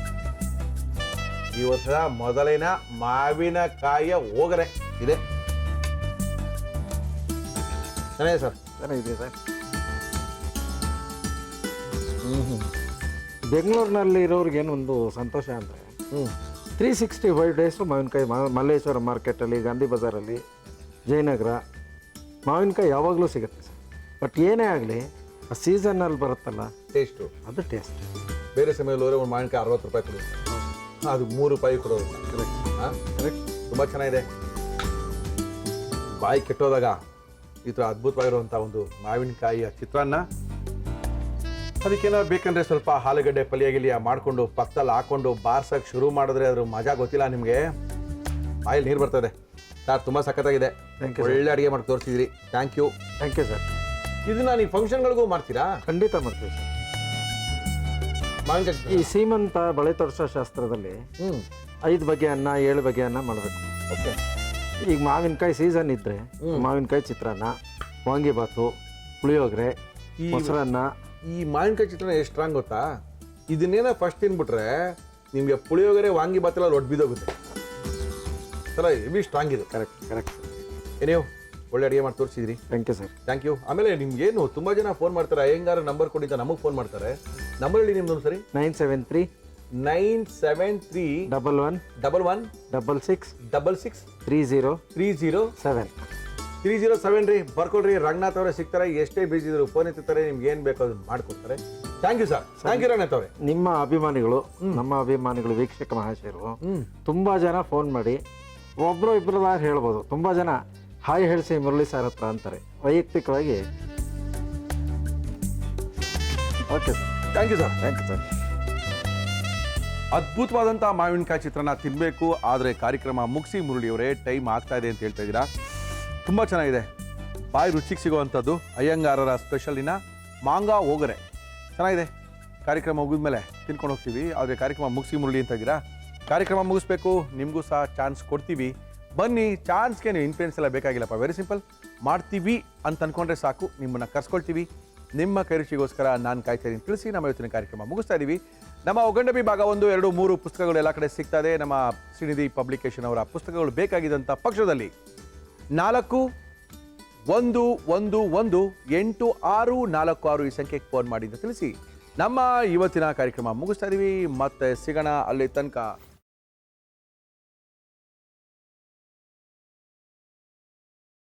ಈ ವರ್ಷದ ಮೊದಲಿನ ಮಾವಿನಕಾಯಿಯ ಓಗರೆ ಇದೆ. ಚೆನ್ನಾಗಿದೆ ಸರ್. ಚೆನ್ನಾಗಿದೆ ಸರ್. ಬೆಂಗಳೂರಿನಲ್ಲಿ ಇರೋರಿಗೇನು ಒಂದು ಸಂತೋಷ ಅಂದರೆ 365 ಡೇಸು ಮಾವಿನಕಾಯಿ. ಮಲ್ಲೇಶ್ವರ ಮಾರ್ಕೆಟಲ್ಲಿ, ಗಾಂಧಿ ಬಜಾರಲ್ಲಿ, ಜಯನಗರ ಮಾವಿನಕಾಯಿ ಯಾವಾಗಲೂ ಸಿಗುತ್ತೆ ಸರ್. ಬಟ್ ಏನೇ ಆಗಲಿ ಆ ಸೀಸನ್ನಲ್ಲಿ ಬರುತ್ತಲ್ಲ ಟೇಸ್ಟು, ಅದು ಟೇಸ್ಟ್. ಬೇರೆ ಸಮಯದಲ್ಲಿ ಹೋದ್ರೆ ಒಂದು ಮಾವಿನಕಾಯಿ 60 ರೂಪಾಯಿ ಕೊಡೋದು, ಅದು 3 ರೂಪಾಯಿ ಕೊಡೋದು. ಕರೆಕ್ಟ್. ತುಂಬ ಚೆನ್ನಾಗಿದೆ. ಬಾಯಿ ಕೆಟ್ಟೋದಾಗ ಈ ಥರ ಅದ್ಭುತವಾಗಿರುವಂಥ ಒಂದು ಮಾವಿನಕಾಯಿಯ ಚಿತ್ರಾನ್ನ. ಅದಕ್ಕೇನಾದ್ರು ಬೇಕಂದ್ರೆ ಸ್ವಲ್ಪ ಆಲೂಗಡ್ಡೆ ಪಲ್ಯ ಮಾಡಿಕೊಂಡು ಪಕ್ಕದಲ್ಲಿ ಹಾಕೊಂಡು ಬಾರ್ಸಕ್ಕೆ ಶುರು ಮಾಡಿದ್ರೆ ಅದ್ರ ಮಜಾ ಗೊತ್ತಿಲ್ಲ ನಿಮಗೆ. ಬಾಯಲ್ಲಿ ನೀರು ಬರ್ತದೆ ಸರ್. ತುಂಬ ಸಖತ್ತಾಗಿದೆ. ಒಳ್ಳೆ ಅಡುಗೆ ಮಾಡಿ ತೋರಿಸಿದ್ರಿ. Thank you. Thank you sir. ಇದನ್ನ ನೀವು ಫಂಕ್ಷನ್ಗಳಿಗೂ ಮಾಡ್ತೀರಾ? ಖಂಡಿತ ಮಾಡ್ತೀವಿ ಸರ್. ಮಾವಿನಕಾಯಿ ಈ ಸೀಮಂತ ಬಳೆ ತೋರಿಸೋ ಶಾಸ್ತ್ರದಲ್ಲಿ 5 ಬಗೆ ಅನ್ನ 7 ಬಗೆ ಅನ್ನ ಮಾಡಬೇಕು. ಓಕೆ. ಈಗ ಮಾವಿನಕಾಯಿ ಸೀಸನ್ ಇದ್ದರೆ ಮಾವಿನಕಾಯಿ ಚಿತ್ರಾನ್ನ, ವಾಂಗಿಬಾತು, ಪುಳಿಯೋಗರೆ, ಮೊಸರನ್ನ. ಈ ಮಾವಿನಕಾಯಿ ಚಿತ್ರಾನ್ನ ಎಷ್ಟು ಸ್ಟ್ರಾಂಗ್ ಗೊತ್ತಾ? ಇದನ್ನೇನೋ ಫಸ್ಟ್ ತಿನ್ಬಿಟ್ರೆ ನಿಮಗೆ ಪುಳಿಯೋಗರೆ ವಾಂಗಿಬಾತೆಲ್ಲ ರೊಟ್ಟು ಬಿದ್ದೋಗುತ್ತೆ. ಸರ ಹೆವಿ ಸ್ಟ್ರಾಂಗ್ ಇದು. ಕರೆಕ್ಟ್. ಏನೇವು ಒಳ್ಳೆ ಅಡುಗೆ ಮಾಡಿ ತೋರಿಸಿದ್ರಿ. Thank you sir. Thank you. ಆಮೇಲೆ ನಿಮ್ಗೇನು ತುಂಬ ಜನ ಫೋನ್ ಮಾಡ್ತಾರೆ, ಅಯ್ಯಂಗಾರ ನಂಬರ್ ಕೊಡಿ ಅಂತ ನಮಗೆ ಫೋನ್ ಮಾಡ್ತಾರೆ. ನಂಬರ್ ಹೇಳಿ ನಿಮ್ದು ಸರಿ. 973 973 11 11 66 66 30 307 7. 307 ರೀ. ಬರ್ಕೊಡ್ರಿ. ರಂಗನಾಥ್ ಅವರೇ ಸಿಗ್ತಾರೆ. ಎಷ್ಟೇ ಬಿಸಿ ಇದ್ರು ಫೋನ್ ಎತ್ತುತ್ತಾರೆ. ನಿಮ್ಗೆ ಏನು ಬೇಕೋ ಅದನ್ನ ಮಾಡ್ಕೊಡ್ತಾರೆ. Thank you sir. Thank you Ranganath ಅವರೇ. ನಿಮ್ಮ ಅಭಿಮಾನಿಗಳು, ನಮ್ಮ ಅಭಿಮಾನಿಗಳು, ವೀಕ್ಷಕ ಮಹಾಶಯರು ತುಂಬ ಜನ ಫೋನ್ ಮಾಡಿ ಒಬ್ಬರು ಇಬ್ಬರು ಹೇಳ್ಬೋದು. ತುಂಬ ಜನ ಹಾಯ್ ಹೇಳಿಸಿ ಮುರಳಿ ಸರ್ ಹತ್ರ ಅಂತಾರೆ ವೈಯಕ್ತಿಕವಾಗಿ. Okay sir. Thank you sir. Thank you sir. ಅದ್ಭುತವಾದಂಥ ಮಾವಿನಕಾಯಿ ಚಿತ್ರಾನ್ನ ತಿನ್ನಬೇಕು. ಆದರೆ ಕಾರ್ಯಕ್ರಮ ಮುಗಿಸಿ ಮುರಳಿಯವರೇ ಟೈಮ್ ಆಗ್ತಾ ಇದೆ ಅಂತ ಹೇಳ್ತಾ ಇದ್ದೀರಾ. ತುಂಬ ಚೆನ್ನಾಗಿದೆ. ಬಾಯಿ ರುಚಿಗೆ ಸಿಗುವಂಥದ್ದು ಅಯ್ಯಂಗಾರರ ಸ್ಪೆಷಲಿನ ಮಾಂಗ ಓಗರೆ ಚೆನ್ನಾಗಿದೆ. ಕಾರ್ಯಕ್ರಮ ಮುಗಿದ್ಮೇಲೆ ತಿನ್ಕೊಂಡು ಹೋಗ್ತೀವಿ. ಆದರೆ ಕಾರ್ಯಕ್ರಮ ಮುಗಿಸಿ ಮುರಳಿ ಅಂತ ಇದ್ದೀರಾ. ಕಾರ್ಯಕ್ರಮ ಮುಗಿಸ್ಬೇಕು, ನಿಮಗೂ ಸಹ ಚಾನ್ಸ್ ಕೊಡ್ತೀವಿ. ಬನ್ನಿ. ಚಾನ್ಸ್ಗೆ ನೀವು ಇನ್ಫ್ಲೂಯೆನ್ಸ್ ಎಲ್ಲ ಬೇಕಾಗಿಲ್ಲಪ್ಪ. Very simple. ಮಾಡ್ತೀವಿ ಅಂತ ಅಂದ್ಕೊಂಡ್ರೆ ಸಾಕು, ನಿಮ್ಮನ್ನು ಕರ್ಸ್ಕೊಳ್ತೀವಿ. ನಿಮ್ಮ ಕೈ ರುಚಿಗೋಸ್ಕರ ನಾನು ಕಾಯ್ತಾ ಇದ್ದೀನಿ ತಿಳಿಸಿ ನಮ್ಮ ಇವತ್ತಿನ ಕಾರ್ಯಕ್ರಮ ಮುಗಿಸ್ತಾ ಇದ್ದೀವಿ. ನಮ್ಮ ಒಗ್ಗಂಡಬಿ ಭಾಗ 1, 2, 3 ಪುಸ್ತಕಗಳು ಎಲ್ಲ ಕಡೆ ಸಿಗ್ತಾ ಇದೆ. ನಮ್ಮ ಶ್ರೀನಿಧಿ ಪಬ್ಲಿಕೇಶನ್ ಅವರ ಪುಸ್ತಕಗಳು ಬೇಕಾಗಿದ್ದಂಥ ಪಕ್ಷದಲ್ಲಿ 41118646 ಈ ಸಂಖ್ಯೆಗೆ ಫೋನ್ ಮಾಡಿ ಅಂತ ತಿಳಿಸಿ ನಮ್ಮ ಇವತ್ತಿನ ಕಾರ್ಯಕ್ರಮ ಮುಗಿಸ್ತಾ ಇದ್ದೀವಿ. ಮತ್ತೆ ಸಿಗೋಣ. ಅಲ್ಲಿ ತನಕ